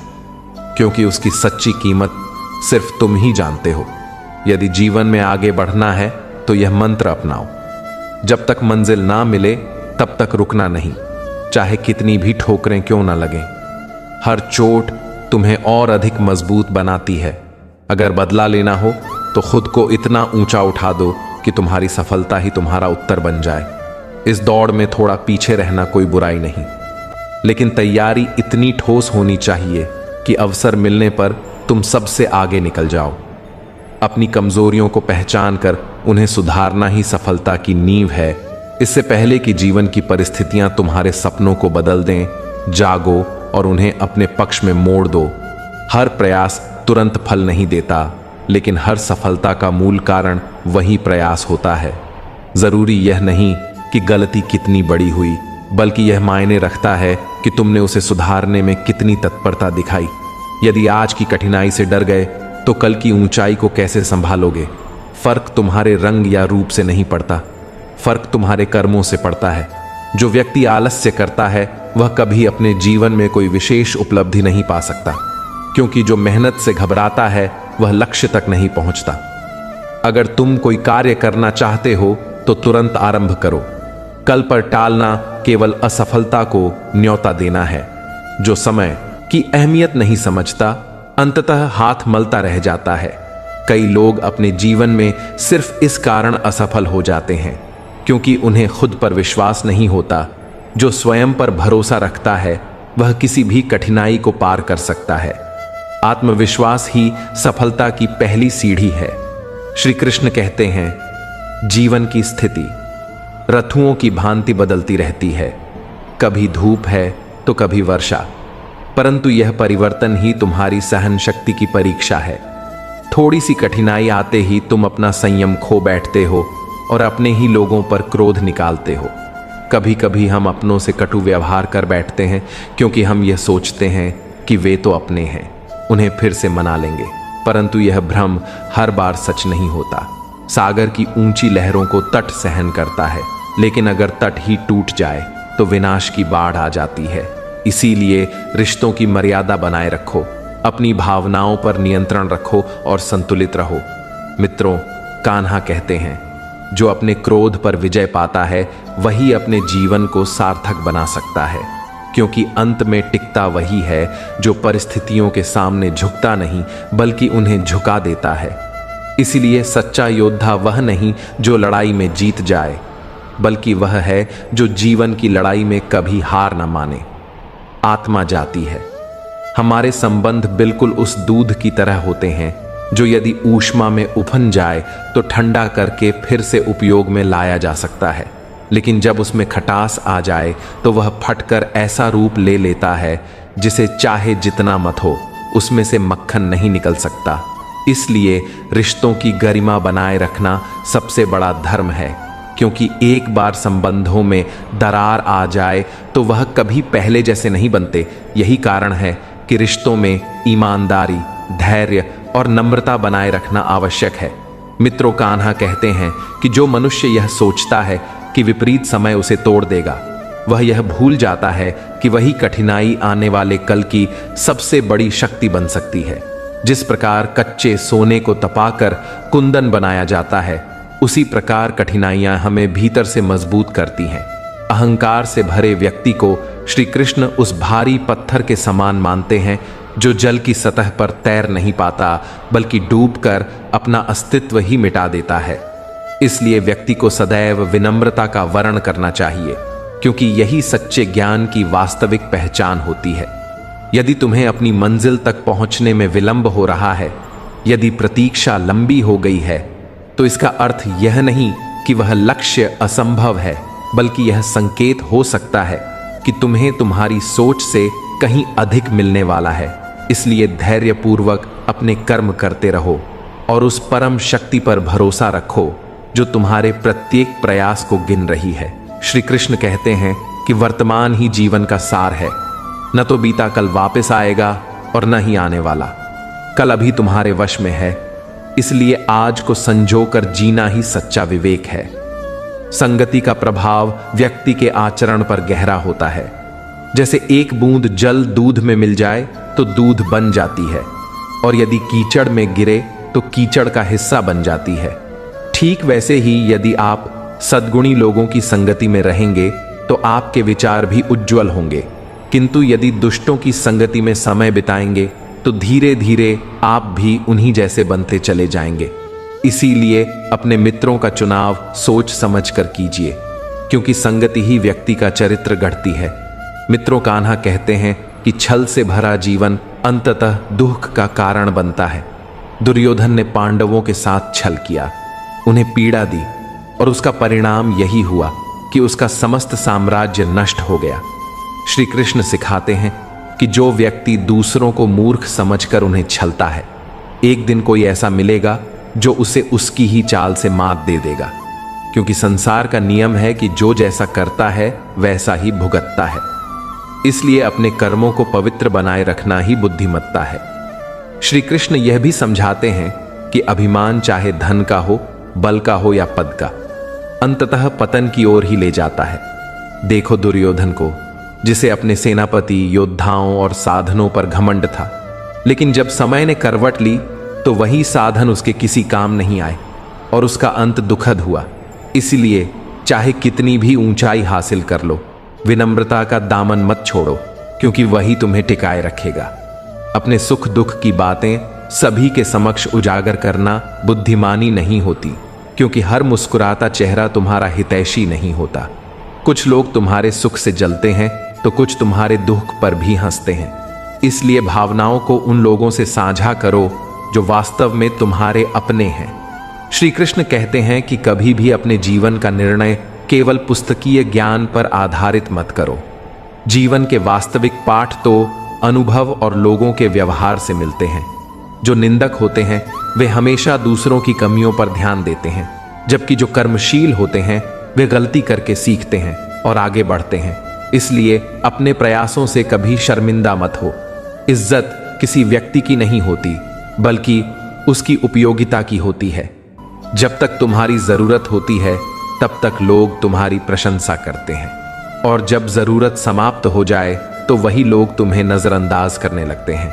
क्योंकि उसकी सच्ची कीमत सिर्फ तुम ही जानते हो। यदि जीवन में आगे बढ़ना है तो यह मंत्र अपनाओ, जब तक मंजिल ना मिले तब तक रुकना नहीं, चाहे कितनी भी ठोकरें क्यों ना लगें। हर चोट तुम्हें और अधिक मजबूत बनाती है। अगर बदला लेना हो तो खुद को इतना ऊंचा उठा दो कि तुम्हारी सफलता ही तुम्हारा उत्तर बन जाए। इस दौड़ में थोड़ा पीछे रहना कोई बुराई नहीं, लेकिन तैयारी इतनी ठोस होनी चाहिए कि अवसर मिलने पर तुम सबसे आगे निकल जाओ। अपनी कमजोरियों को पहचान कर उन्हें सुधारना ही सफलता की नींव है। इससे पहले कि जीवन की परिस्थितियां तुम्हारे सपनों को बदल दें, जागो और उन्हें अपने पक्ष में मोड़ दो। हर प्रयास तुरंत फल नहीं देता, लेकिन हर सफलता का मूल कारण वही प्रयास होता है। जरूरी यह नहीं कि गलती कितनी बड़ी हुई, बल्कि यह मायने रखता है कि तुमने उसे सुधारने में कितनी तत्परता दिखाई। यदि आज की कठिनाई से डर गए तो कल की ऊंचाई को कैसे संभालोगे? फर्क तुम्हारे रंग या रूप से नहीं पड़ता, फर्क तुम्हारे कर्मों से पड़ता है। जो व्यक्ति आलस्य करता है वह कभी अपने जीवन में कोई विशेष उपलब्धि नहीं पा सकता, क्योंकि जो मेहनत से घबराता है वह लक्ष्य तक नहीं पहुंचता। अगर तुम कोई कार्य करना चाहते हो तो तुरंत आरंभ करो। कल पर टालना केवल असफलता को न्योता देना है। जो समय की अहमियत नहीं समझता अंततः हाथ मलता रह जाता है। कई लोग अपने जीवन में सिर्फ इस कारण असफल हो जाते हैं क्योंकि उन्हें खुद पर विश्वास नहीं होता। जो स्वयं पर भरोसा रखता है वह किसी भी कठिनाई को पार कर सकता है। आत्मविश्वास ही सफलता की पहली सीढ़ी है। श्री कृष्ण कहते हैं, जीवन की स्थिति रथुओं की भांति बदलती रहती है, कभी धूप है तो कभी वर्षा, परंतु यह परिवर्तन ही तुम्हारी सहन शक्ति की परीक्षा है। थोड़ी सी कठिनाई आते ही तुम अपना संयम खो बैठते हो और अपने ही लोगों पर क्रोध निकालते हो। कभी कभी हम अपनों से कटु व्यवहार कर बैठते हैं क्योंकि हम यह सोचते हैं कि वे तो अपने हैं, उन्हें फिर से मना लेंगे, परंतु यह भ्रम हर बार सच नहीं होता। सागर की ऊंची लहरों को तट सहन करता है, लेकिन अगर तट ही टूट जाए तो विनाश की बाढ़ आ जाती है। इसीलिए रिश्तों की मर्यादा बनाए रखो, अपनी भावनाओं पर नियंत्रण रखो और संतुलित रहो। मित्रों, कान्हा कहते हैं, जो अपने क्रोध पर विजय पाता है वही अपने जीवन को सार्थक बना सकता है, क्योंकि अंत में टिकता वही है जो परिस्थितियों के सामने झुकता नहीं बल्कि उन्हें झुका देता है। इसलिए सच्चा योद्धा वह नहीं जो लड़ाई में जीत जाए, बल्कि वह है जो जीवन की लड़ाई में कभी हार न माने। आत्मा जाती है। हमारे संबंध बिल्कुल उस दूध की तरह होते हैं जो यदि ऊष्मा में उफन जाए तो ठंडा करके फिर से उपयोग में लाया जा सकता है, लेकिन जब उसमें खटास आ जाए तो वह फटकर ऐसा रूप ले लेता है जिसे चाहे जितना मत हो उसमें से मक्खन नहीं निकल सकता। इसलिए रिश्तों की गरिमा बनाए रखना सबसे बड़ा धर्म है, क्योंकि एक बार संबंधों में दरार आ जाए तो वह कभी पहले जैसे नहीं बनते। यही कारण है कि रिश्तों में ईमानदारी, धैर्य और नम्रता बनाए रखना आवश्यक है। मित्रों, कान्हा कहते हैं कि जो मनुष्य यह सोचता है कि विपरीत समय उसे तोड़ देगा, वह यह भूल जाता है कि वही कठिनाई आने वाले कल की सबसे बड़ी शक्ति बन सकती है। जिस प्रकार कच्चे सोने को तपाकर कुंदन बनाया जाता है, उसी प्रकार कठिनाइयां हमें भीतर से मजबूत करती हैं। अहंकार से भरे व्यक्ति को श्री कृष्ण उस भारी पत्थर के समान मानते हैं जो जल की सतह पर तैर नहीं पाता बल्कि डूबकर अपना अस्तित्व ही मिटा देता है। इसलिए व्यक्ति को सदैव विनम्रता का वर्ण करना चाहिए, क्योंकि यही सच्चे ज्ञान की वास्तविक पहचान होती है। यदि तुम्हें अपनी मंजिल तक पहुंचने में विलंब हो रहा है, यदि प्रतीक्षा लंबी हो गई है, तो इसका अर्थ यह नहीं कि वह लक्ष्य असंभव है, बल्कि यह संकेत हो सकता है कि तुम्हें तुम्हारी सोच से कहीं अधिक मिलने वाला है। इसलिए धैर्यपूर्वक अपने कर्म करते रहो और उस परम शक्ति पर भरोसा रखो जो तुम्हारे प्रत्येक प्रयास को गिन रही है। श्री कृष्ण कहते हैं कि वर्तमान ही जीवन का सार है। न तो बीता कल वापस आएगा और न ही आने वाला। कल अभी तुम्हारे वश में है, इसलिए आज को संजोकर जीना ही सच्चा विवेक है। संगति का प्रभाव व्यक्ति के आचरण पर गहरा होता है। जैसे एक बूंद जल दूध में मिल जाए तो दूध बन जाती है, और यदि कीचड़ में गिरे तो कीचड़ का हिस्सा बन जाती है। ठीक वैसे ही यदि आप सद्गुणी लोगों की संगति में रहेंगे तो आपके विचार भी उज्जवल होंगे, किंतु यदि दुष्टों की संगति में समय बिताएंगे तो धीरे धीरे आप भी उन्हीं जैसे बनते चले जाएंगे। इसीलिए अपने मित्रों का चुनाव सोच समझ कर कीजिए, क्योंकि संगति ही व्यक्ति का चरित्र गढ़ती है। मित्रों कान्हा कहते हैं कि छल से भरा जीवन अंततः दुख का कारण बनता है। दुर्योधन ने पांडवों के साथ छल किया, उन्हें पीड़ा दी, और उसका परिणाम यही हुआ कि उसका समस्त साम्राज्य नष्ट हो गया। श्री कृष्ण सिखाते हैं कि जो व्यक्ति दूसरों को मूर्ख समझकर उन्हें छलता है, एक दिन कोई ऐसा मिलेगा जो उसे उसकी ही चाल से मात दे देगा, क्योंकि संसार का नियम है कि जो जैसा करता है वैसा ही भुगतता है। इसलिए अपने कर्मों को पवित्र बनाए रखना ही बुद्धिमत्ता है। श्री कृष्ण यह भी समझाते हैं कि अभिमान चाहे धन का हो, बल का हो या पद का, अंततः पतन की ओर ही ले जाता है। देखो दुर्योधन को, जिसे अपने सेनापति, योद्धाओं और साधनों पर घमंड था, लेकिन जब समय ने करवट ली तो वही साधन उसके किसी काम नहीं आए और उसका अंत दुखद हुआ। इसलिए चाहे कितनी भी ऊंचाई हासिल कर लो, विनम्रता का दामन मत छोड़ो, क्योंकि वही तुम्हें टिकाए रखेगा। अपने सुख दुख की बातें सभी के समक्ष उजागर करना बुद्धिमानी नहीं होती, क्योंकि हर मुस्कुराता चेहरा तुम्हारा हितैषी नहीं होता। कुछ लोग तुम्हारे सुख से जलते हैं तो कुछ तुम्हारे दुख पर भी हंसते हैं। इसलिए भावनाओं को उन लोगों से साझा करो जो वास्तव में तुम्हारे अपने हैं। श्री कृष्ण कहते हैं कि कभी भी अपने जीवन का निर्णय केवल पुस्तकीय ज्ञान पर आधारित मत करो। जीवन के वास्तविक पाठ तो अनुभव और लोगों के व्यवहार से मिलते हैं। जो निंदक होते हैं वे हमेशा दूसरों की कमियों पर ध्यान देते हैं, जबकि जो कर्मशील होते हैं वे गलती करके सीखते हैं और आगे बढ़ते हैं। इसलिए अपने प्रयासों से कभी शर्मिंदा मत हो। इज्जत किसी व्यक्ति की नहीं होती, बल्कि उसकी उपयोगिता की होती है। जब तक तुम्हारी जरूरत होती है तब तक लोग तुम्हारी प्रशंसा करते हैं, और जब जरूरत समाप्त हो जाए तो वही लोग तुम्हें नजरअंदाज करने लगते हैं।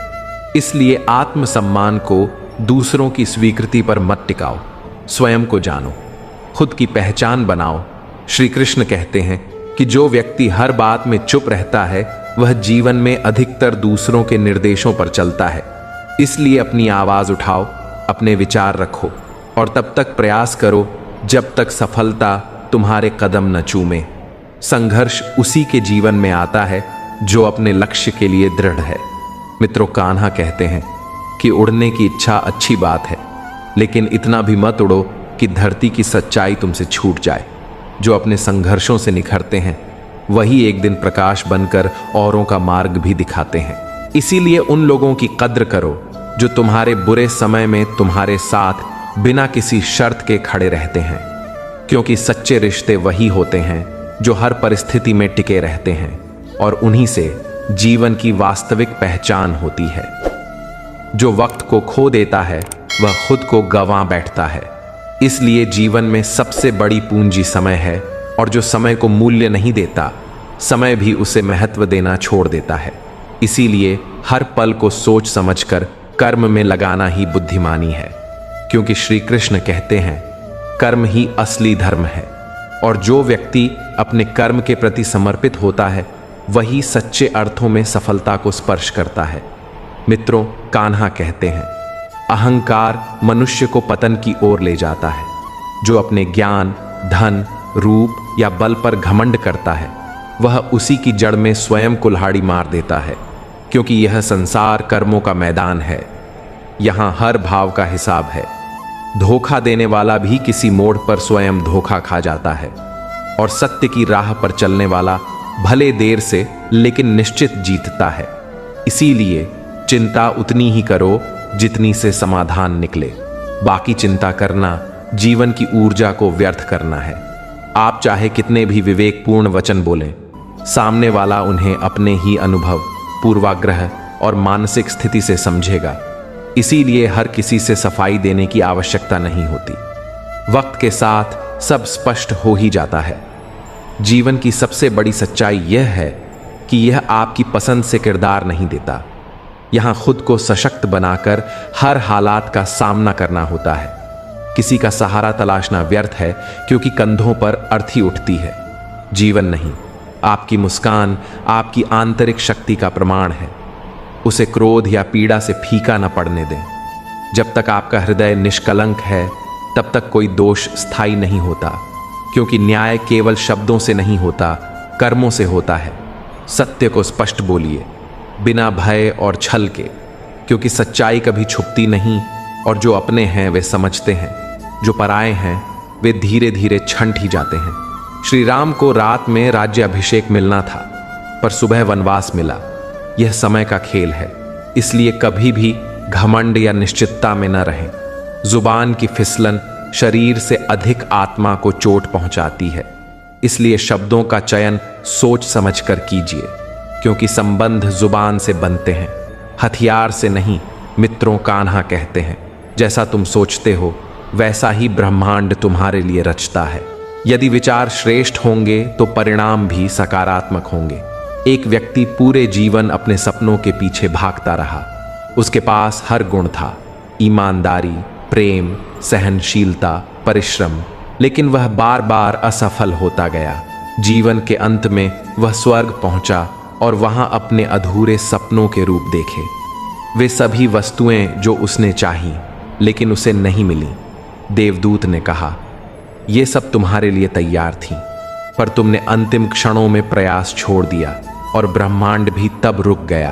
इसलिए आत्मसम्मान को दूसरों की स्वीकृति पर मत टिकाओ, स्वयं को जानो, खुद की पहचान बनाओ। श्री कृष्ण कहते हैं कि जो व्यक्ति हर बात में चुप रहता है वह जीवन में अधिकतर दूसरों के निर्देशों पर चलता है। इसलिए अपनी आवाज उठाओ, अपने विचार रखो और तब तक प्रयास करो जब तक सफलता तुम्हारे कदम न चूमे। संघर्ष उसी के जीवन में आता है जो अपने लक्ष्य के लिए दृढ़ है। मित्रों कान्हा कहते हैं कि उड़ने की इच्छा अच्छी बात है, लेकिन इतना भी मत उड़ो कि धरती की सच्चाई तुमसे छूट जाए। जो अपने संघर्षों से निखरते हैं वही एक दिन प्रकाश बनकर औरों का मार्ग भी दिखाते हैं। इसीलिए उन लोगों की कद्र करो जो तुम्हारे बुरे समय में तुम्हारे साथ बिना किसी शर्त के खड़े रहते हैं, क्योंकि सच्चे रिश्ते वही होते हैं जो हर परिस्थिति में टिके रहते हैं, और उन्हीं से जीवन की वास्तविक पहचान होती है। जो वक्त को खो देता है वह खुद को गंवा बैठता है। इसलिए जीवन में सबसे बड़ी पूंजी समय है, और जो समय को मूल्य नहीं देता, समय भी उसे महत्व देना छोड़ देता है। इसीलिए हर पल को सोच समझकर कर्म में लगाना ही बुद्धिमानी है, क्योंकि श्री कृष्ण कहते हैं कर्म ही असली धर्म है, और जो व्यक्ति अपने कर्म के प्रति समर्पित होता है वही सच्चे अर्थों में सफलता को स्पर्श करता है। मित्रों कान्हा कहते हैं अहंकार मनुष्य को पतन की ओर ले जाता है। जो अपने ज्ञान, धन, रूप या बल पर घमंड करता है वह उसी की जड़ में स्वयं कुल्हाड़ी मार देता है, क्योंकि यह संसार कर्मों का मैदान है। यहां हर भाव का हिसाब है। धोखा देने वाला भी किसी मोड़ पर स्वयं धोखा खा जाता है, और सत्य की राह पर चलने वाला भले देर से लेकिन निश्चित जीतता है। इसीलिए चिंता उतनी ही करो जितनी से समाधान निकले। बाकी चिंता करना जीवन की ऊर्जा को व्यर्थ करना है। आप चाहे कितने भी विवेकपूर्ण वचन बोलें, सामने वाला उन्हें अपने ही अनुभव, पूर्वाग्रह और मानसिक स्थिति से समझेगा। इसीलिए हर किसी से सफाई देने की आवश्यकता नहीं होती। वक्त के साथ सब स्पष्ट हो ही जाता है। जीवन की सबसे बड़ी सच्चाई यह है कि यह आपकी पसंद से किरदार नहीं देता। यहां खुद को सशक्त बनाकर हर हालात का सामना करना होता है। किसी का सहारा तलाशना व्यर्थ है, क्योंकि कंधों पर अर्थी उठती है, जीवन नहीं। आपकी मुस्कान आपकी आंतरिक शक्ति का प्रमाण है। उसे क्रोध या पीड़ा से फीका न पड़ने दें। जब तक आपका हृदय निष्कलंक है, तब तक कोई दोष स्थायी नहीं होता, क्योंकि न्याय केवल शब्दों से नहीं होता, कर्मों से होता है। सत्य को स्पष्ट बोलिए, बिना भय और छल के, क्योंकि सच्चाई कभी छुपती नहीं, और जो अपने हैं वे समझते हैं, जो पराए हैं वे धीरे धीरे छंट ही जाते हैं। श्री राम को रात में राज्य अभिषेक मिलना था, पर सुबह वनवास मिला। यह समय का खेल है, इसलिए कभी भी घमंड या निश्चितता में न रहें। जुबान की फिसलन शरीर से अधिक आत्मा को चोट पहुंचाती है, इसलिए शब्दों का चयन सोच समझकर कीजिए, क्योंकि संबंध जुबान से बनते हैं, हथियार से नहीं। मित्रों कान्हा कहते हैं, जैसा तुम सोचते हो वैसा ही ब्रह्मांड तुम्हारे लिए रचता है। यदि विचार श्रेष्ठ होंगे तो परिणाम भी सकारात्मक होंगे। एक व्यक्ति पूरे जीवन अपने सपनों के पीछे भागता रहा। उसके पास हर गुण था, ईमानदारी, प्रेम, सहनशीलता, परिश्रम, लेकिन वह बार बार असफल होता गया। जीवन के अंत में वह स्वर्ग पहुंचा और वहां अपने अधूरे सपनों के रूप देखे। वे सभी वस्तुएं जो उसने चाही, लेकिन उसे नहीं मिली। देवदूत ने कहा, ये सब तुम्हारे लिए तैयार थी, पर तुमने अंतिम क्षणों में प्रयास छोड़ दिया, और ब्रह्मांड भी तब रुक गया।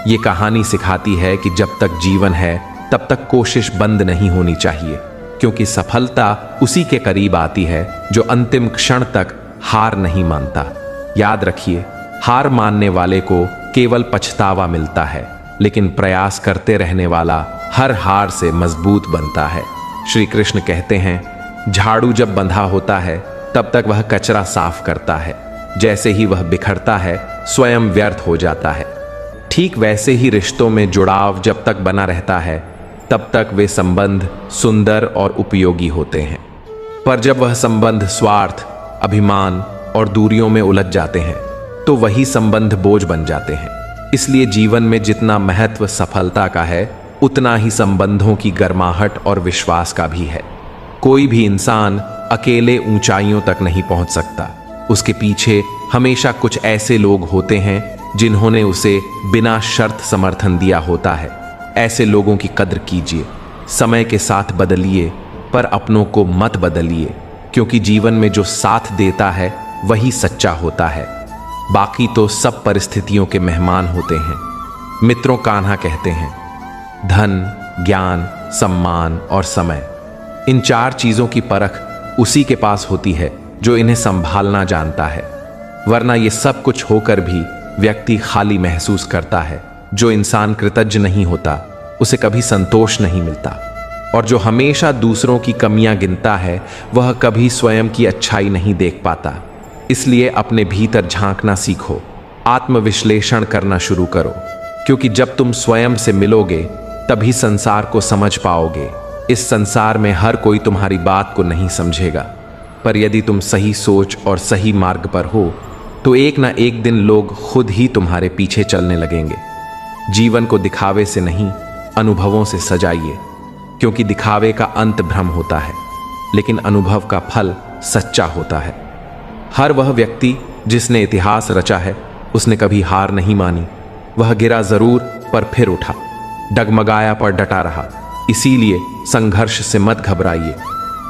ये कहानी सिखाती है कि जब तक जीवन है तब तक कोशिश बंद नहीं होनी चाहिए, क्योंकि सफलता उसी के करीब आती है जो अंतिम क्षण तक हार नहीं मानता। याद रखिए, हार मानने वाले को केवल पछतावा मिलता है, लेकिन प्रयास करते रहने वाला हर हार से मजबूत बनता है। श्री कृष्ण कहते हैं, झाड़ू जब बंधा होता है तब तक वह कचरा साफ करता है, जैसे ही वह बिखरता है स्वयं व्यर्थ हो जाता है। ठीक वैसे ही रिश्तों में जुड़ाव जब तक बना रहता है तब तक वे संबंध सुंदर और उपयोगी होते हैं, पर जब वह संबंध स्वार्थ, अभिमान और दूरियों में उलझ जाते हैं तो वही संबंध बोझ बन जाते हैं। इसलिए जीवन में जितना महत्व सफलता का है, उतना ही संबंधों की गर्माहट और विश्वास का भी है। कोई भी इंसान अकेले ऊंचाइयों तक नहीं पहुंच सकता। उसके पीछे हमेशा कुछ ऐसे लोग होते हैं जिन्होंने उसे बिना शर्त समर्थन दिया होता है। ऐसे लोगों की कद्र कीजिए। समय के साथ बदलिए, पर अपनों को मत बदलिए, क्योंकि जीवन में जो साथ देता है वही सच्चा होता है। बाकी तो सब परिस्थितियों के मेहमान होते हैं। मित्रों कान्हा कहते हैं, धन, ज्ञान, सम्मान और समय, इन चार चीजों की परख उसी के पास होती है जो इन्हें संभालना जानता है। वरना ये सब कुछ होकर भी व्यक्ति खाली महसूस करता है। जो इंसान कृतज्ञ नहीं होता उसे कभी संतोष नहीं मिलता, और जो हमेशा दूसरों की कमियां गिनता है वह कभी स्वयं की अच्छाई नहीं देख पाता। इसलिए अपने भीतर झांकना सीखो, आत्मविश्लेषण करना शुरू करो, क्योंकि जब तुम स्वयं से मिलोगे तभी संसार को समझ पाओगे। इस संसार में हर कोई तुम्हारी बात को नहीं समझेगा, पर यदि तुम सही सोच और सही मार्ग पर हो तो एक ना एक दिन लोग खुद ही तुम्हारे पीछे चलने लगेंगे। जीवन को दिखावे से नहीं, अनुभवों से सजाइए, क्योंकि दिखावे का अंत भ्रम होता है, लेकिन अनुभव का फल सच्चा होता है। हर वह व्यक्ति जिसने इतिहास रचा है उसने कभी हार नहीं मानी। वह गिरा जरूर, पर फिर उठा, डगमगाया पर डटा रहा। इसीलिए संघर्ष से मत घबराइए।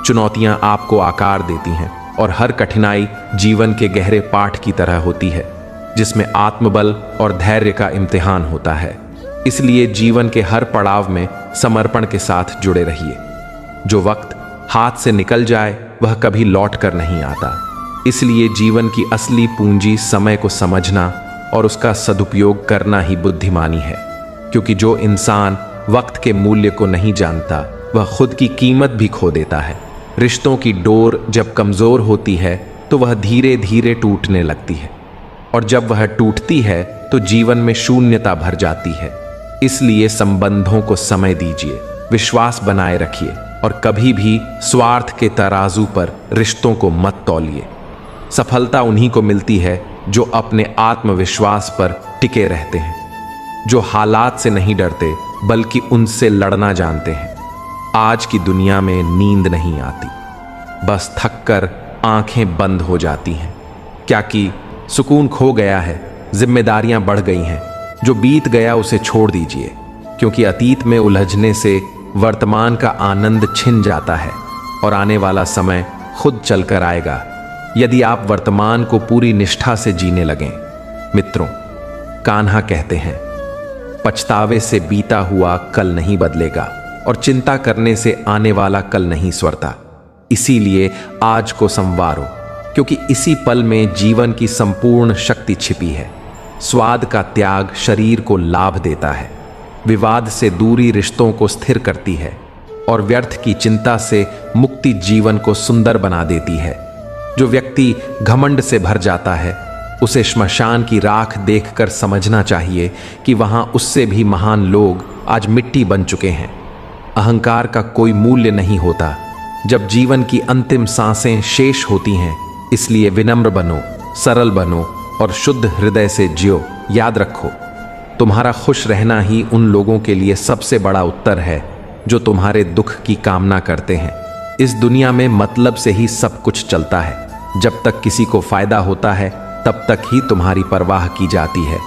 चुनौतियां आपको आकार देती हैं, और हर कठिनाई जीवन के गहरे पाठ की तरह होती है, जिसमें आत्मबल और धैर्य का इम्तिहान होता है। इसलिए जीवन के हर पड़ाव में समर्पण के साथ जुड़े रहिए। जो वक्त हाथ से निकल जाए वह कभी लौट कर नहीं आता। इसलिए जीवन की असली पूंजी समय को समझना और उसका सदुपयोग करना ही बुद्धिमानी है, क्योंकि जो इंसान वक्त के मूल्य को नहीं जानता वह खुद की कीमत भी खो देता है। रिश्तों की डोर जब कमज़ोर होती है तो वह धीरे धीरे टूटने लगती है, और जब वह टूटती है तो जीवन में शून्यता भर जाती है। इसलिए संबंधों को समय दीजिए, विश्वास बनाए रखिए और कभी भी स्वार्थ के तराजू पर रिश्तों को मत तौलिए। सफलता उन्हीं को मिलती है जो अपने आत्मविश्वास पर टिके रहते हैं, जो हालात से नहीं डरते बल्कि उनसे लड़ना जानते हैं। आज की दुनिया में नींद नहीं आती, बस थककर आंखें बंद हो जाती हैं। क्या कि सुकून खो गया है, जिम्मेदारियां बढ़ गई हैं। जो बीत गया उसे छोड़ दीजिए, क्योंकि अतीत में उलझने से वर्तमान का आनंद छिन जाता है और आने वाला समय खुद चलकर आएगा यदि आप वर्तमान को पूरी निष्ठा से जीने लगें। मित्रों, कान्हा कहते हैं, पछतावे से बीता हुआ कल नहीं बदलेगा और चिंता करने से आने वाला कल नहीं स्वरता। इसीलिए आज को संवारो, क्योंकि इसी पल में जीवन की संपूर्ण शक्ति छिपी है। स्वाद का त्याग शरीर को लाभ देता है, विवाद से दूरी रिश्तों को स्थिर करती है और व्यर्थ की चिंता से मुक्ति जीवन को सुंदर बना देती है। जो व्यक्ति घमंड से भर जाता है उसे श्मशान की राख देखकर समझना चाहिए कि वहां उससे भी महान लोग आज मिट्टी बन चुके हैं। अहंकार का कोई मूल्य नहीं होता जब जीवन की अंतिम सांसें शेष होती हैं। इसलिए विनम्र बनो, सरल बनो और शुद्ध हृदय से जियो। याद रखो, तुम्हारा खुश रहना ही उन लोगों के लिए सबसे बड़ा उत्तर है जो तुम्हारे दुख की कामना करते हैं। इस दुनिया में मतलब से ही सब कुछ चलता है। जब तक किसी को फायदा होता है तब तक ही तुम्हारी परवाह की जाती है।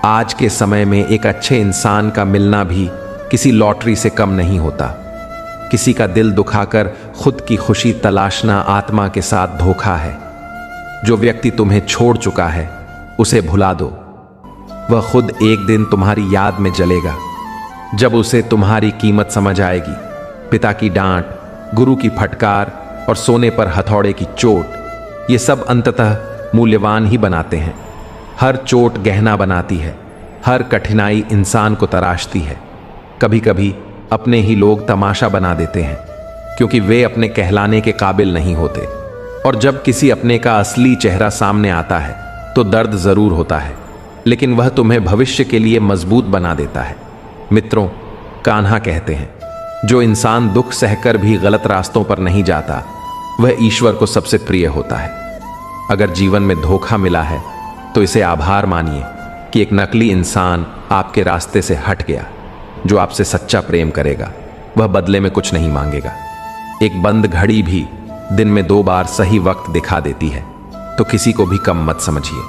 आज के समय में एक अच्छे इंसान का मिलना भी किसी लॉटरी से कम नहीं होता। किसी का दिल दुखाकर खुद की खुशी तलाशना आत्मा के साथ धोखा है। जो व्यक्ति तुम्हें छोड़ चुका है उसे भुला दो, वह खुद एक दिन तुम्हारी याद में जलेगा। जब उसे तुम्हारी कीमत समझ आएगी, पिता की डांट, गुरु की फटकार और सोने पर हथौड़े की चोट, ये सब अंततः मूल्यवान ही बनाते हैं। हर चोट गहना बनाती है, हर कठिनाई इंसान को तराशती है। कभी कभी अपने ही लोग तमाशा बना देते हैं, क्योंकि वे अपने कहलाने के काबिल नहीं होते। और जब किसी अपने का असली चेहरा सामने आता है तो दर्द जरूर होता है, लेकिन वह तुम्हें भविष्य के लिए मजबूत बना देता है। मित्रों, कान्हा कहते हैं, जो इंसान दुख सहकर भी गलत रास्तों पर नहीं जाता वह ईश्वर को सबसे प्रिय होता है। अगर जीवन में धोखा मिला है तो इसे आभार मानिए कि एक नकली इंसान आपके रास्ते से हट गया। जो आपसे सच्चा प्रेम करेगा वह बदले में कुछ नहीं मांगेगा। एक बंद घड़ी भी दिन में 2 बार सही वक्त दिखा देती है, तो किसी को भी कम मत समझिए,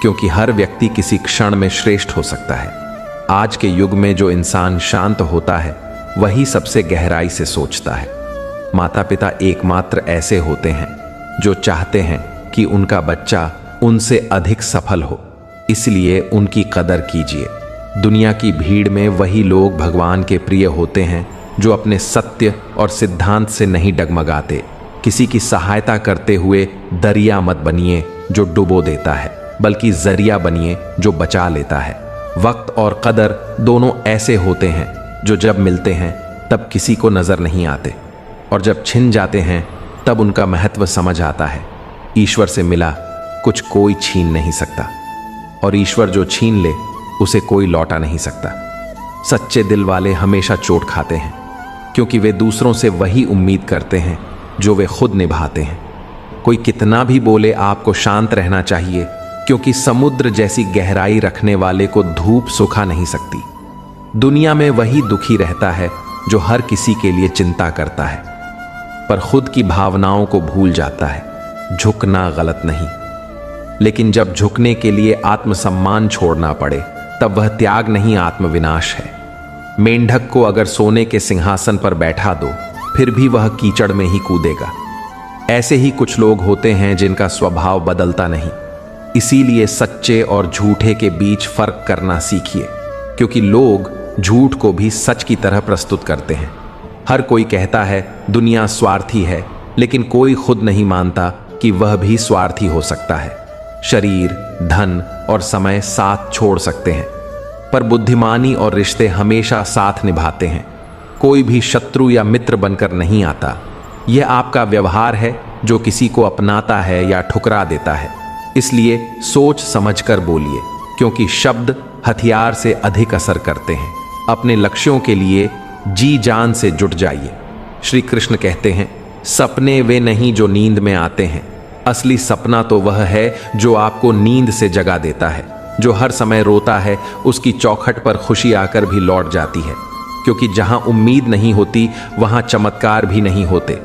क्योंकि हर व्यक्ति किसी क्षण में श्रेष्ठ हो सकता है। आज के युग में जो इंसान शांत होता है वही सबसे गहराई से सोचता है। माता पिता एकमात्र ऐसे होते हैं जो चाहते हैं कि उनका बच्चा उनसे अधिक सफल हो, इसलिए उनकी कदर कीजिए। दुनिया की भीड़ में वही लोग भगवान के प्रिय होते हैं जो अपने सत्य और सिद्धांत से नहीं डगमगाते। किसी की सहायता करते हुए दरिया मत बनिए जो डुबो देता है, बल्कि जरिया बनिए जो बचा लेता है। वक्त और कदर दोनों ऐसे होते हैं जो जब मिलते हैं तब किसी को नजर नहीं आते, और जब छिन जाते हैं तब उनका महत्व समझ आता है। ईश्वर से मिला कुछ कोई छीन नहीं सकता, और ईश्वर जो छीन ले उसे कोई लौटा नहीं सकता। सच्चे दिल वाले हमेशा चोट खाते हैं, क्योंकि वे दूसरों से वही उम्मीद करते हैं जो वे खुद निभाते हैं। कोई कितना भी बोले, आपको शांत रहना चाहिए, क्योंकि समुद्र जैसी गहराई रखने वाले को धूप सुखा नहीं सकती। दुनिया में वही दुखी रहता है जो हर किसी के लिए चिंता करता है, पर खुद की भावनाओं को भूल जाता है। झुकना गलत नहीं, लेकिन जब झुकने के लिए आत्मसम्मान छोड़ना पड़े तब वह त्याग नहीं, आत्मविनाश है। मेंढक को अगर सोने के सिंहासन पर बैठा दो फिर भी वह कीचड़ में ही कूदेगा। ऐसे ही कुछ लोग होते हैं जिनका स्वभाव बदलता नहीं। इसीलिए सच्चे और झूठे के बीच फर्क करना सीखिए, क्योंकि लोग झूठ को भी सच की तरह प्रस्तुत करते हैं। हर कोई कहता है दुनिया स्वार्थी है, लेकिन कोई खुद नहीं मानता कि वह भी स्वार्थी हो सकता है। शरीर, धन और समय साथ छोड़ सकते हैं, पर बुद्धिमानी और रिश्ते हमेशा साथ निभाते हैं। कोई भी शत्रु या मित्र बनकर नहीं आता। यह आपका व्यवहार है जो किसी को अपनाता है या ठुकरा देता है। इसलिए सोच समझकर बोलिए, क्योंकि शब्द हथियार से अधिक असर करते हैं। अपने लक्ष्यों के लिए जी जान से जुट जाइए। श्री कृष्ण कहते हैं, सपने वे नहीं जो नींद में आते हैं, असली सपना तो वह है जो आपको नींद से जगा देता है। जो हर समय रोता है उसकी चौखट पर खुशी आकर भी लौट जाती है, क्योंकि जहां उम्मीद नहीं होती वहां चमत्कार भी नहीं होते।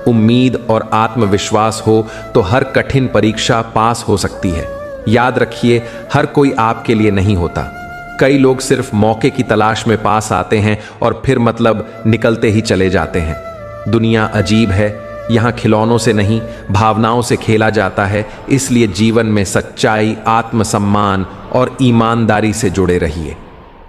उम्मीद और आत्मविश्वास हो तो हर कठिन परीक्षा पास हो सकती है। याद रखिए, हर कोई आपके लिए नहीं होता। कई लोग सिर्फ मौके की तलाश में पास आते हैं और फिर मतलब निकलते ही चले जाते हैं। दुनिया अजीब है, यहाँ खिलौनों से नहीं भावनाओं से खेला जाता है। इसलिए जीवन में सच्चाई, आत्मसम्मान और ईमानदारी से जुड़े रहिए।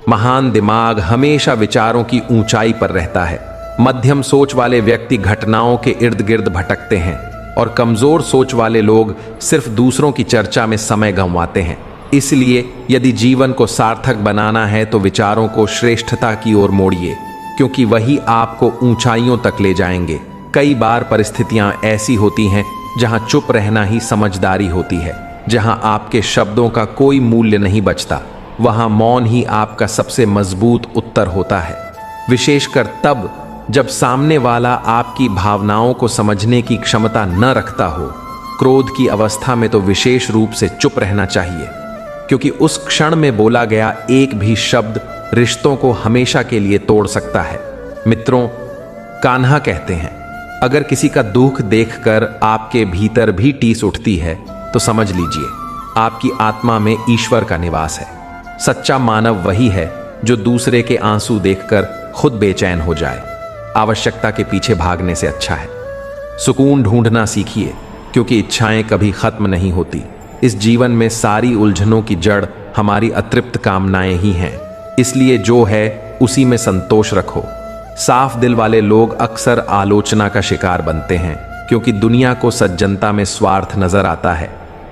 महान दिमाग हमेशा विचारों की ऊंचाई पर रहता है। मध्यम सोच वाले व्यक्ति घटनाओं के इर्द गिर्द भटकते हैं और कमजोर सोच वाले लोग सिर्फ दूसरों की चर्चा में समय गंवाते हैं। इसलिए यदि जीवन को सार्थक बनाना है तो विचारों को श्रेष्ठता की ओर मोड़िए, क्योंकि वही आपको ऊंचाइयों तक ले जाएंगे। कई बार परिस्थितियां ऐसी होती हैं जहां चुप रहना ही समझदारी होती है। जहां आपके शब्दों का कोई मूल्य नहीं बचता, वहां मौन ही आपका सबसे मजबूत उत्तर होता है। विशेषकर तब जब सामने वाला आपकी भावनाओं को समझने की क्षमता न रखता हो। क्रोध की अवस्था में तो विशेष रूप से चुप रहना चाहिए, क्योंकि उस क्षण में बोला गया एक भी शब्द रिश्तों को हमेशा के लिए तोड़ सकता है। मित्रों, कान्हा कहते हैं, अगर किसी का दुख देखकर आपके भीतर भी टीस उठती है तो समझ लीजिए आपकी आत्मा में ईश्वर का निवास है। सच्चा मानव वही है जो दूसरे के आंसू देखकर खुद बेचैन हो जाए। आवश्यकता के पीछे भागने से अच्छा है सुकून ढूंढना सीखिए, क्योंकि इच्छाएं कभी खत्म नहीं होती। इस जीवन में सारी उलझनों की जड़ हमारी अतृप्त कामनाएं ही हैं। इसलिए जो है उसी में संतोष रखो। साफ दिल वाले लोग अक्सर आलोचना का शिकार बनते हैं, क्योंकि दुनिया को सज्जनता में स्वार्थ नजर आता है।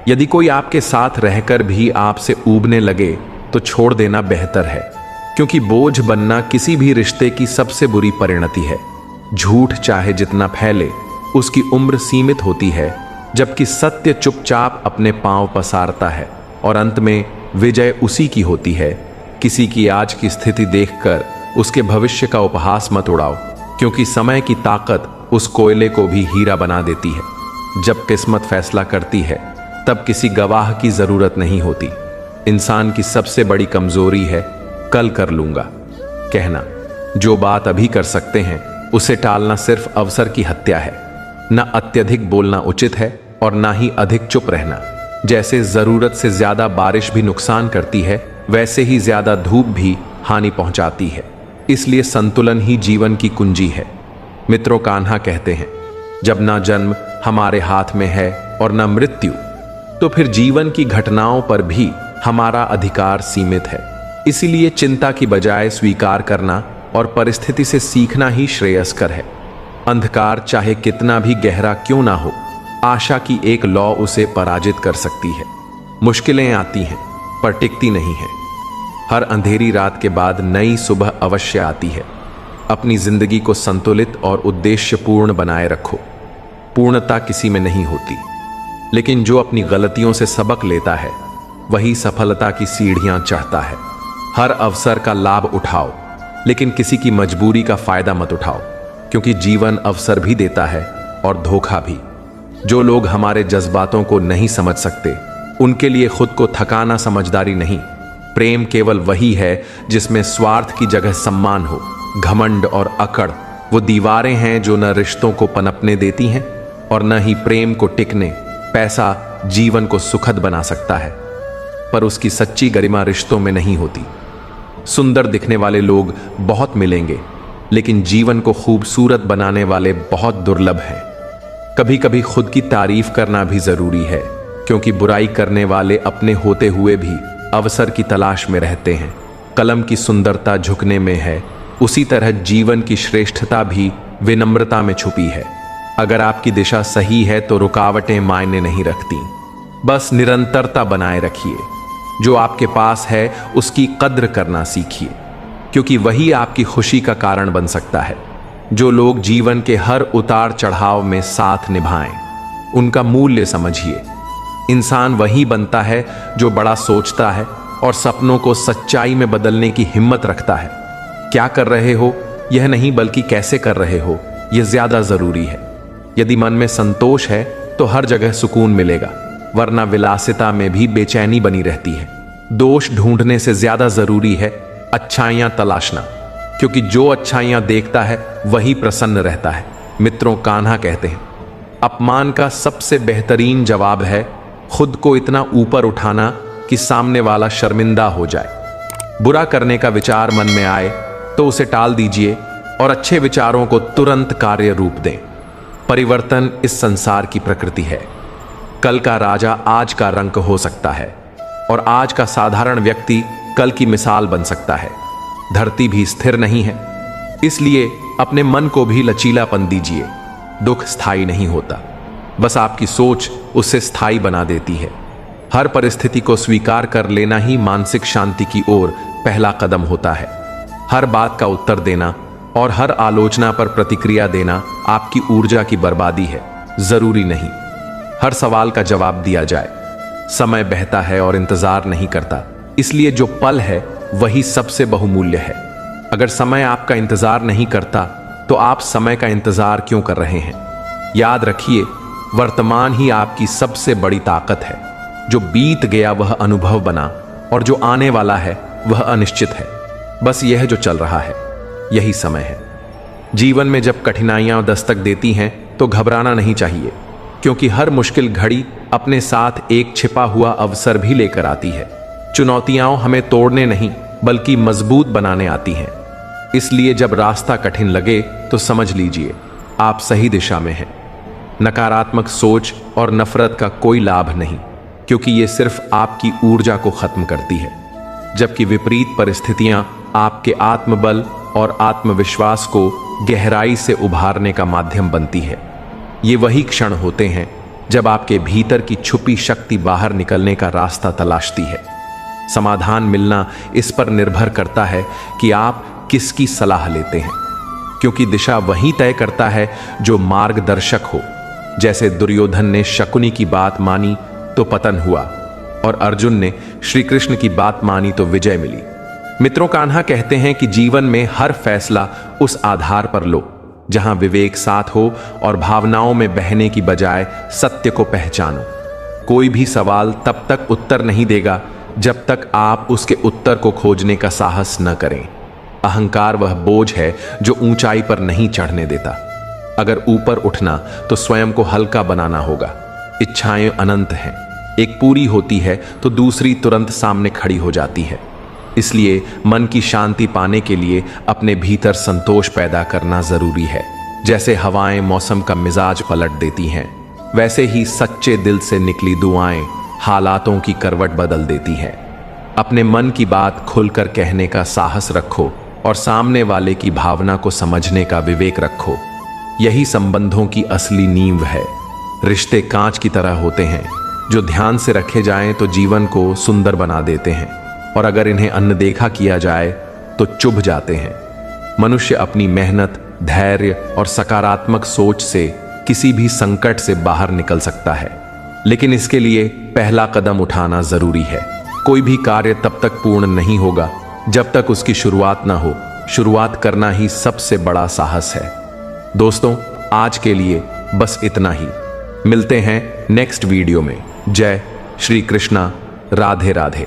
यदि कोई आपके साथ रहकर भी आपसे ऊबने लगे तो छोड़ देना बेहतर है, क्योंकि बोझ बनना किसी भी रिश्ते की सबसे बुरी परिणति है। झूठ चाहे जितना फैले उसकी उम्र सीमित होती है, जबकि सत्य चुपचाप अपने पांव पसारता है और अंत में विजय उसी की होती है। किसी की आज की स्थिति देखकर उसके भविष्य का उपहास मत उड़ाओ, क्योंकि समय की ताकत उस कोयले को भी हीरा बना देती है। जब किस्मत फैसला करती है तब किसी गवाह की जरूरत नहीं होती। इंसान की सबसे बड़ी कमजोरी है कल कर लूंगा कहना। जो बात अभी कर सकते हैं उसे टालना सिर्फ अवसर की हत्या है। न अत्यधिक बोलना उचित है और ना ही अधिक चुप रहना। जैसे जरूरत से ज्यादा बारिश भी नुकसान करती है, वैसे ही ज्यादा धूप भी हानि पहुंचाती है। इसलिए संतुलन ही जीवन की कुंजी है। मित्रों, कान्हा कहते हैं, जब ना जन्म हमारे हाथ में है और न मृत्यु, तो फिर जीवन की घटनाओं पर भी हमारा अधिकार सीमित है। इसीलिए चिंता की बजाय स्वीकार करना और परिस्थिति से सीखना ही श्रेयस्कर है। अंधकार चाहे कितना भी गहरा क्यों ना हो, आशा की एक लौ उसे पराजित कर सकती है। मुश्किलें आती हैं पर टिकती नहीं है। हर अंधेरी रात के बाद नई सुबह अवश्य आती है। अपनी जिंदगी को संतुलित और उद्देश्यपूर्ण बनाए रखो। पूर्णता किसी में नहीं होती, लेकिन जो अपनी गलतियों से सबक लेता है वही सफलता की सीढ़ियां चढ़ता है। हर अवसर का लाभ उठाओ, लेकिन किसी की मजबूरी का फायदा मत उठाओ, क्योंकि जीवन अवसर भी देता है और धोखा भी। जो लोग हमारे जज्बातों को नहीं समझ सकते, उनके लिए खुद को थकाना समझदारी नहीं। प्रेम केवल वही है जिसमें स्वार्थ की जगह सम्मान हो। घमंड और अकड़ वो दीवारें हैं जो न रिश्तों को पनपने देती हैं और न ही प्रेम को टिकने। पैसा जीवन को सुखद बना सकता है, पर उसकी सच्ची गरिमा रिश्तों में नहीं होती। सुंदर दिखने वाले लोग बहुत मिलेंगे, लेकिन जीवन को खूबसूरत बनाने वाले बहुत दुर्लभ हैं। कभी कभी खुद की तारीफ करना भी जरूरी है, क्योंकि बुराई करने वाले अपने होते हुए भी अवसर की तलाश में रहते हैं। कलम की सुंदरता झुकने में है, उसी तरह जीवन की श्रेष्ठता भी विनम्रता में छुपी है। अगर आपकी दिशा सही है तो रुकावटें मायने नहीं रखती। बस निरंतरता बनाए रखिए। जो आपके पास है उसकी कद्र करना सीखिए, क्योंकि वही आपकी खुशी का कारण बन सकता है। जो लोग जीवन के हर उतार चढ़ाव में साथ निभाएं, उनका मूल्य समझिए। इंसान वही बनता है जो बड़ा सोचता है और सपनों को सच्चाई में बदलने की हिम्मत रखता है। क्या कर रहे हो यह नहीं, बल्कि कैसे कर रहे हो यह ज्यादा जरूरी है। यदि मन में संतोष है तो हर जगह सुकून मिलेगा, वरना विलासिता में भी बेचैनी बनी रहती है। दोष ढूंढने से ज्यादा जरूरी है अच्छाइयां तलाशना, क्योंकि जो अच्छाइयां देखता है वही प्रसन्न रहता है। मित्रों, कान्हा कहते हैं, अपमान का सबसे बेहतरीन जवाब है खुद को इतना ऊपर उठाना कि सामने वाला शर्मिंदा हो जाए। बुरा करने का विचार मन में आए तो उसे टाल दीजिए और अच्छे विचारों को तुरंत कार्य रूप दें। परिवर्तन इस संसार की प्रकृति है। कल का राजा आज का रंक हो सकता है और आज का साधारण व्यक्ति कल की मिसाल बन सकता है। धरती भी स्थिर नहीं है, इसलिए अपने मन को भी लचीलापन दीजिए। दुख स्थायी नहीं होता, बस आपकी सोच उसे स्थायी बना देती है। हर परिस्थिति को स्वीकार कर लेना ही मानसिक शांति की ओर पहला कदम होता है। हर बात का उत्तर देना और हर आलोचना पर प्रतिक्रिया देना आपकी ऊर्जा की बर्बादी है। जरूरी नहीं हर सवाल का जवाब दिया जाए। समय बहता है और इंतजार नहीं करता, इसलिए जो पल है वही सबसे बहुमूल्य है। अगर समय आपका इंतजार नहीं करता तो आप समय का इंतजार क्यों कर रहे हैं? याद रखिए, वर्तमान ही आपकी सबसे बड़ी ताकत है। जो बीत गया वह अनुभव बना और जो आने वाला है वह अनिश्चित है। बस यह जो चल रहा है यही समय है। जीवन में जब कठिनाइयां दस्तक देती हैं तो घबराना नहीं चाहिए, क्योंकि हर मुश्किल घड़ी अपने साथ एक छिपा हुआ अवसर भी लेकर आती है। चुनौतियां हमें तोड़ने नहीं बल्कि मजबूत बनाने आती हैं। इसलिए जब रास्ता कठिन लगे तो समझ लीजिए आप सही दिशा में हैं। नकारात्मक सोच और नफरत का कोई लाभ नहीं, क्योंकि ये सिर्फ आपकी ऊर्जा को खत्म करती है, जबकि विपरीत परिस्थितियां आपके आत्मबल और आत्मविश्वास को गहराई से उभारने का माध्यम बनती है। ये वही क्षण होते हैं जब आपके भीतर की छुपी शक्ति बाहर निकलने का रास्ता तलाशती है। समाधान मिलना इस पर निर्भर करता है कि आप किसकी सलाह लेते हैं, क्योंकि दिशा वही तय करता है जो मार्गदर्शक हो। जैसे दुर्योधन ने शकुनी की बात मानी तो पतन हुआ और अर्जुन ने श्री कृष्ण की बात मानी तो विजय मिली। मित्रों, कान्हा कहते हैं कि जीवन में हर फैसला उस आधार पर लो जहां विवेक साथ हो और भावनाओं में बहने की बजाय सत्य को पहचानो। कोई भी सवाल तब तक उत्तर नहीं देगा जब तक आप उसके उत्तर को खोजने का साहस न करें। अहंकार वह बोझ है जो ऊंचाई पर नहीं चढ़ने देता। अगर ऊपर उठना तो स्वयं को हल्का बनाना होगा। इच्छाएं अनंत हैं, एक पूरी होती है तो दूसरी तुरंत सामने खड़ी हो जाती है। इसलिए मन की शांति पाने के लिए अपने भीतर संतोष पैदा करना जरूरी है। जैसे हवाएं मौसम का मिजाज पलट देती हैं, वैसे ही सच्चे दिल से निकली दुआएं हालातों की करवट बदल देती हैं। अपने मन की बात खुलकर कहने का साहस रखो और सामने वाले की भावना को समझने का विवेक रखो। यही संबंधों की असली नींव है। रिश्ते कांच की तरह होते हैं, जो ध्यान से रखे जाएं तो जीवन को सुंदर बना देते हैं, और अगर इन्हें अनदेखा किया जाए तो चुभ जाते हैं। मनुष्य अपनी मेहनत, धैर्य और सकारात्मक सोच से किसी भी संकट से बाहर निकल सकता है, लेकिन इसके लिए पहला कदम उठाना जरूरी है। कोई भी कार्य तब तक पूर्ण नहीं होगा जब तक उसकी शुरुआत ना हो। शुरुआत करना ही सबसे बड़ा साहस है। दोस्तों, आज के लिए बस इतना ही। मिलते हैं नेक्स्ट वीडियो में। जय श्री कृष्णा। राधे राधे।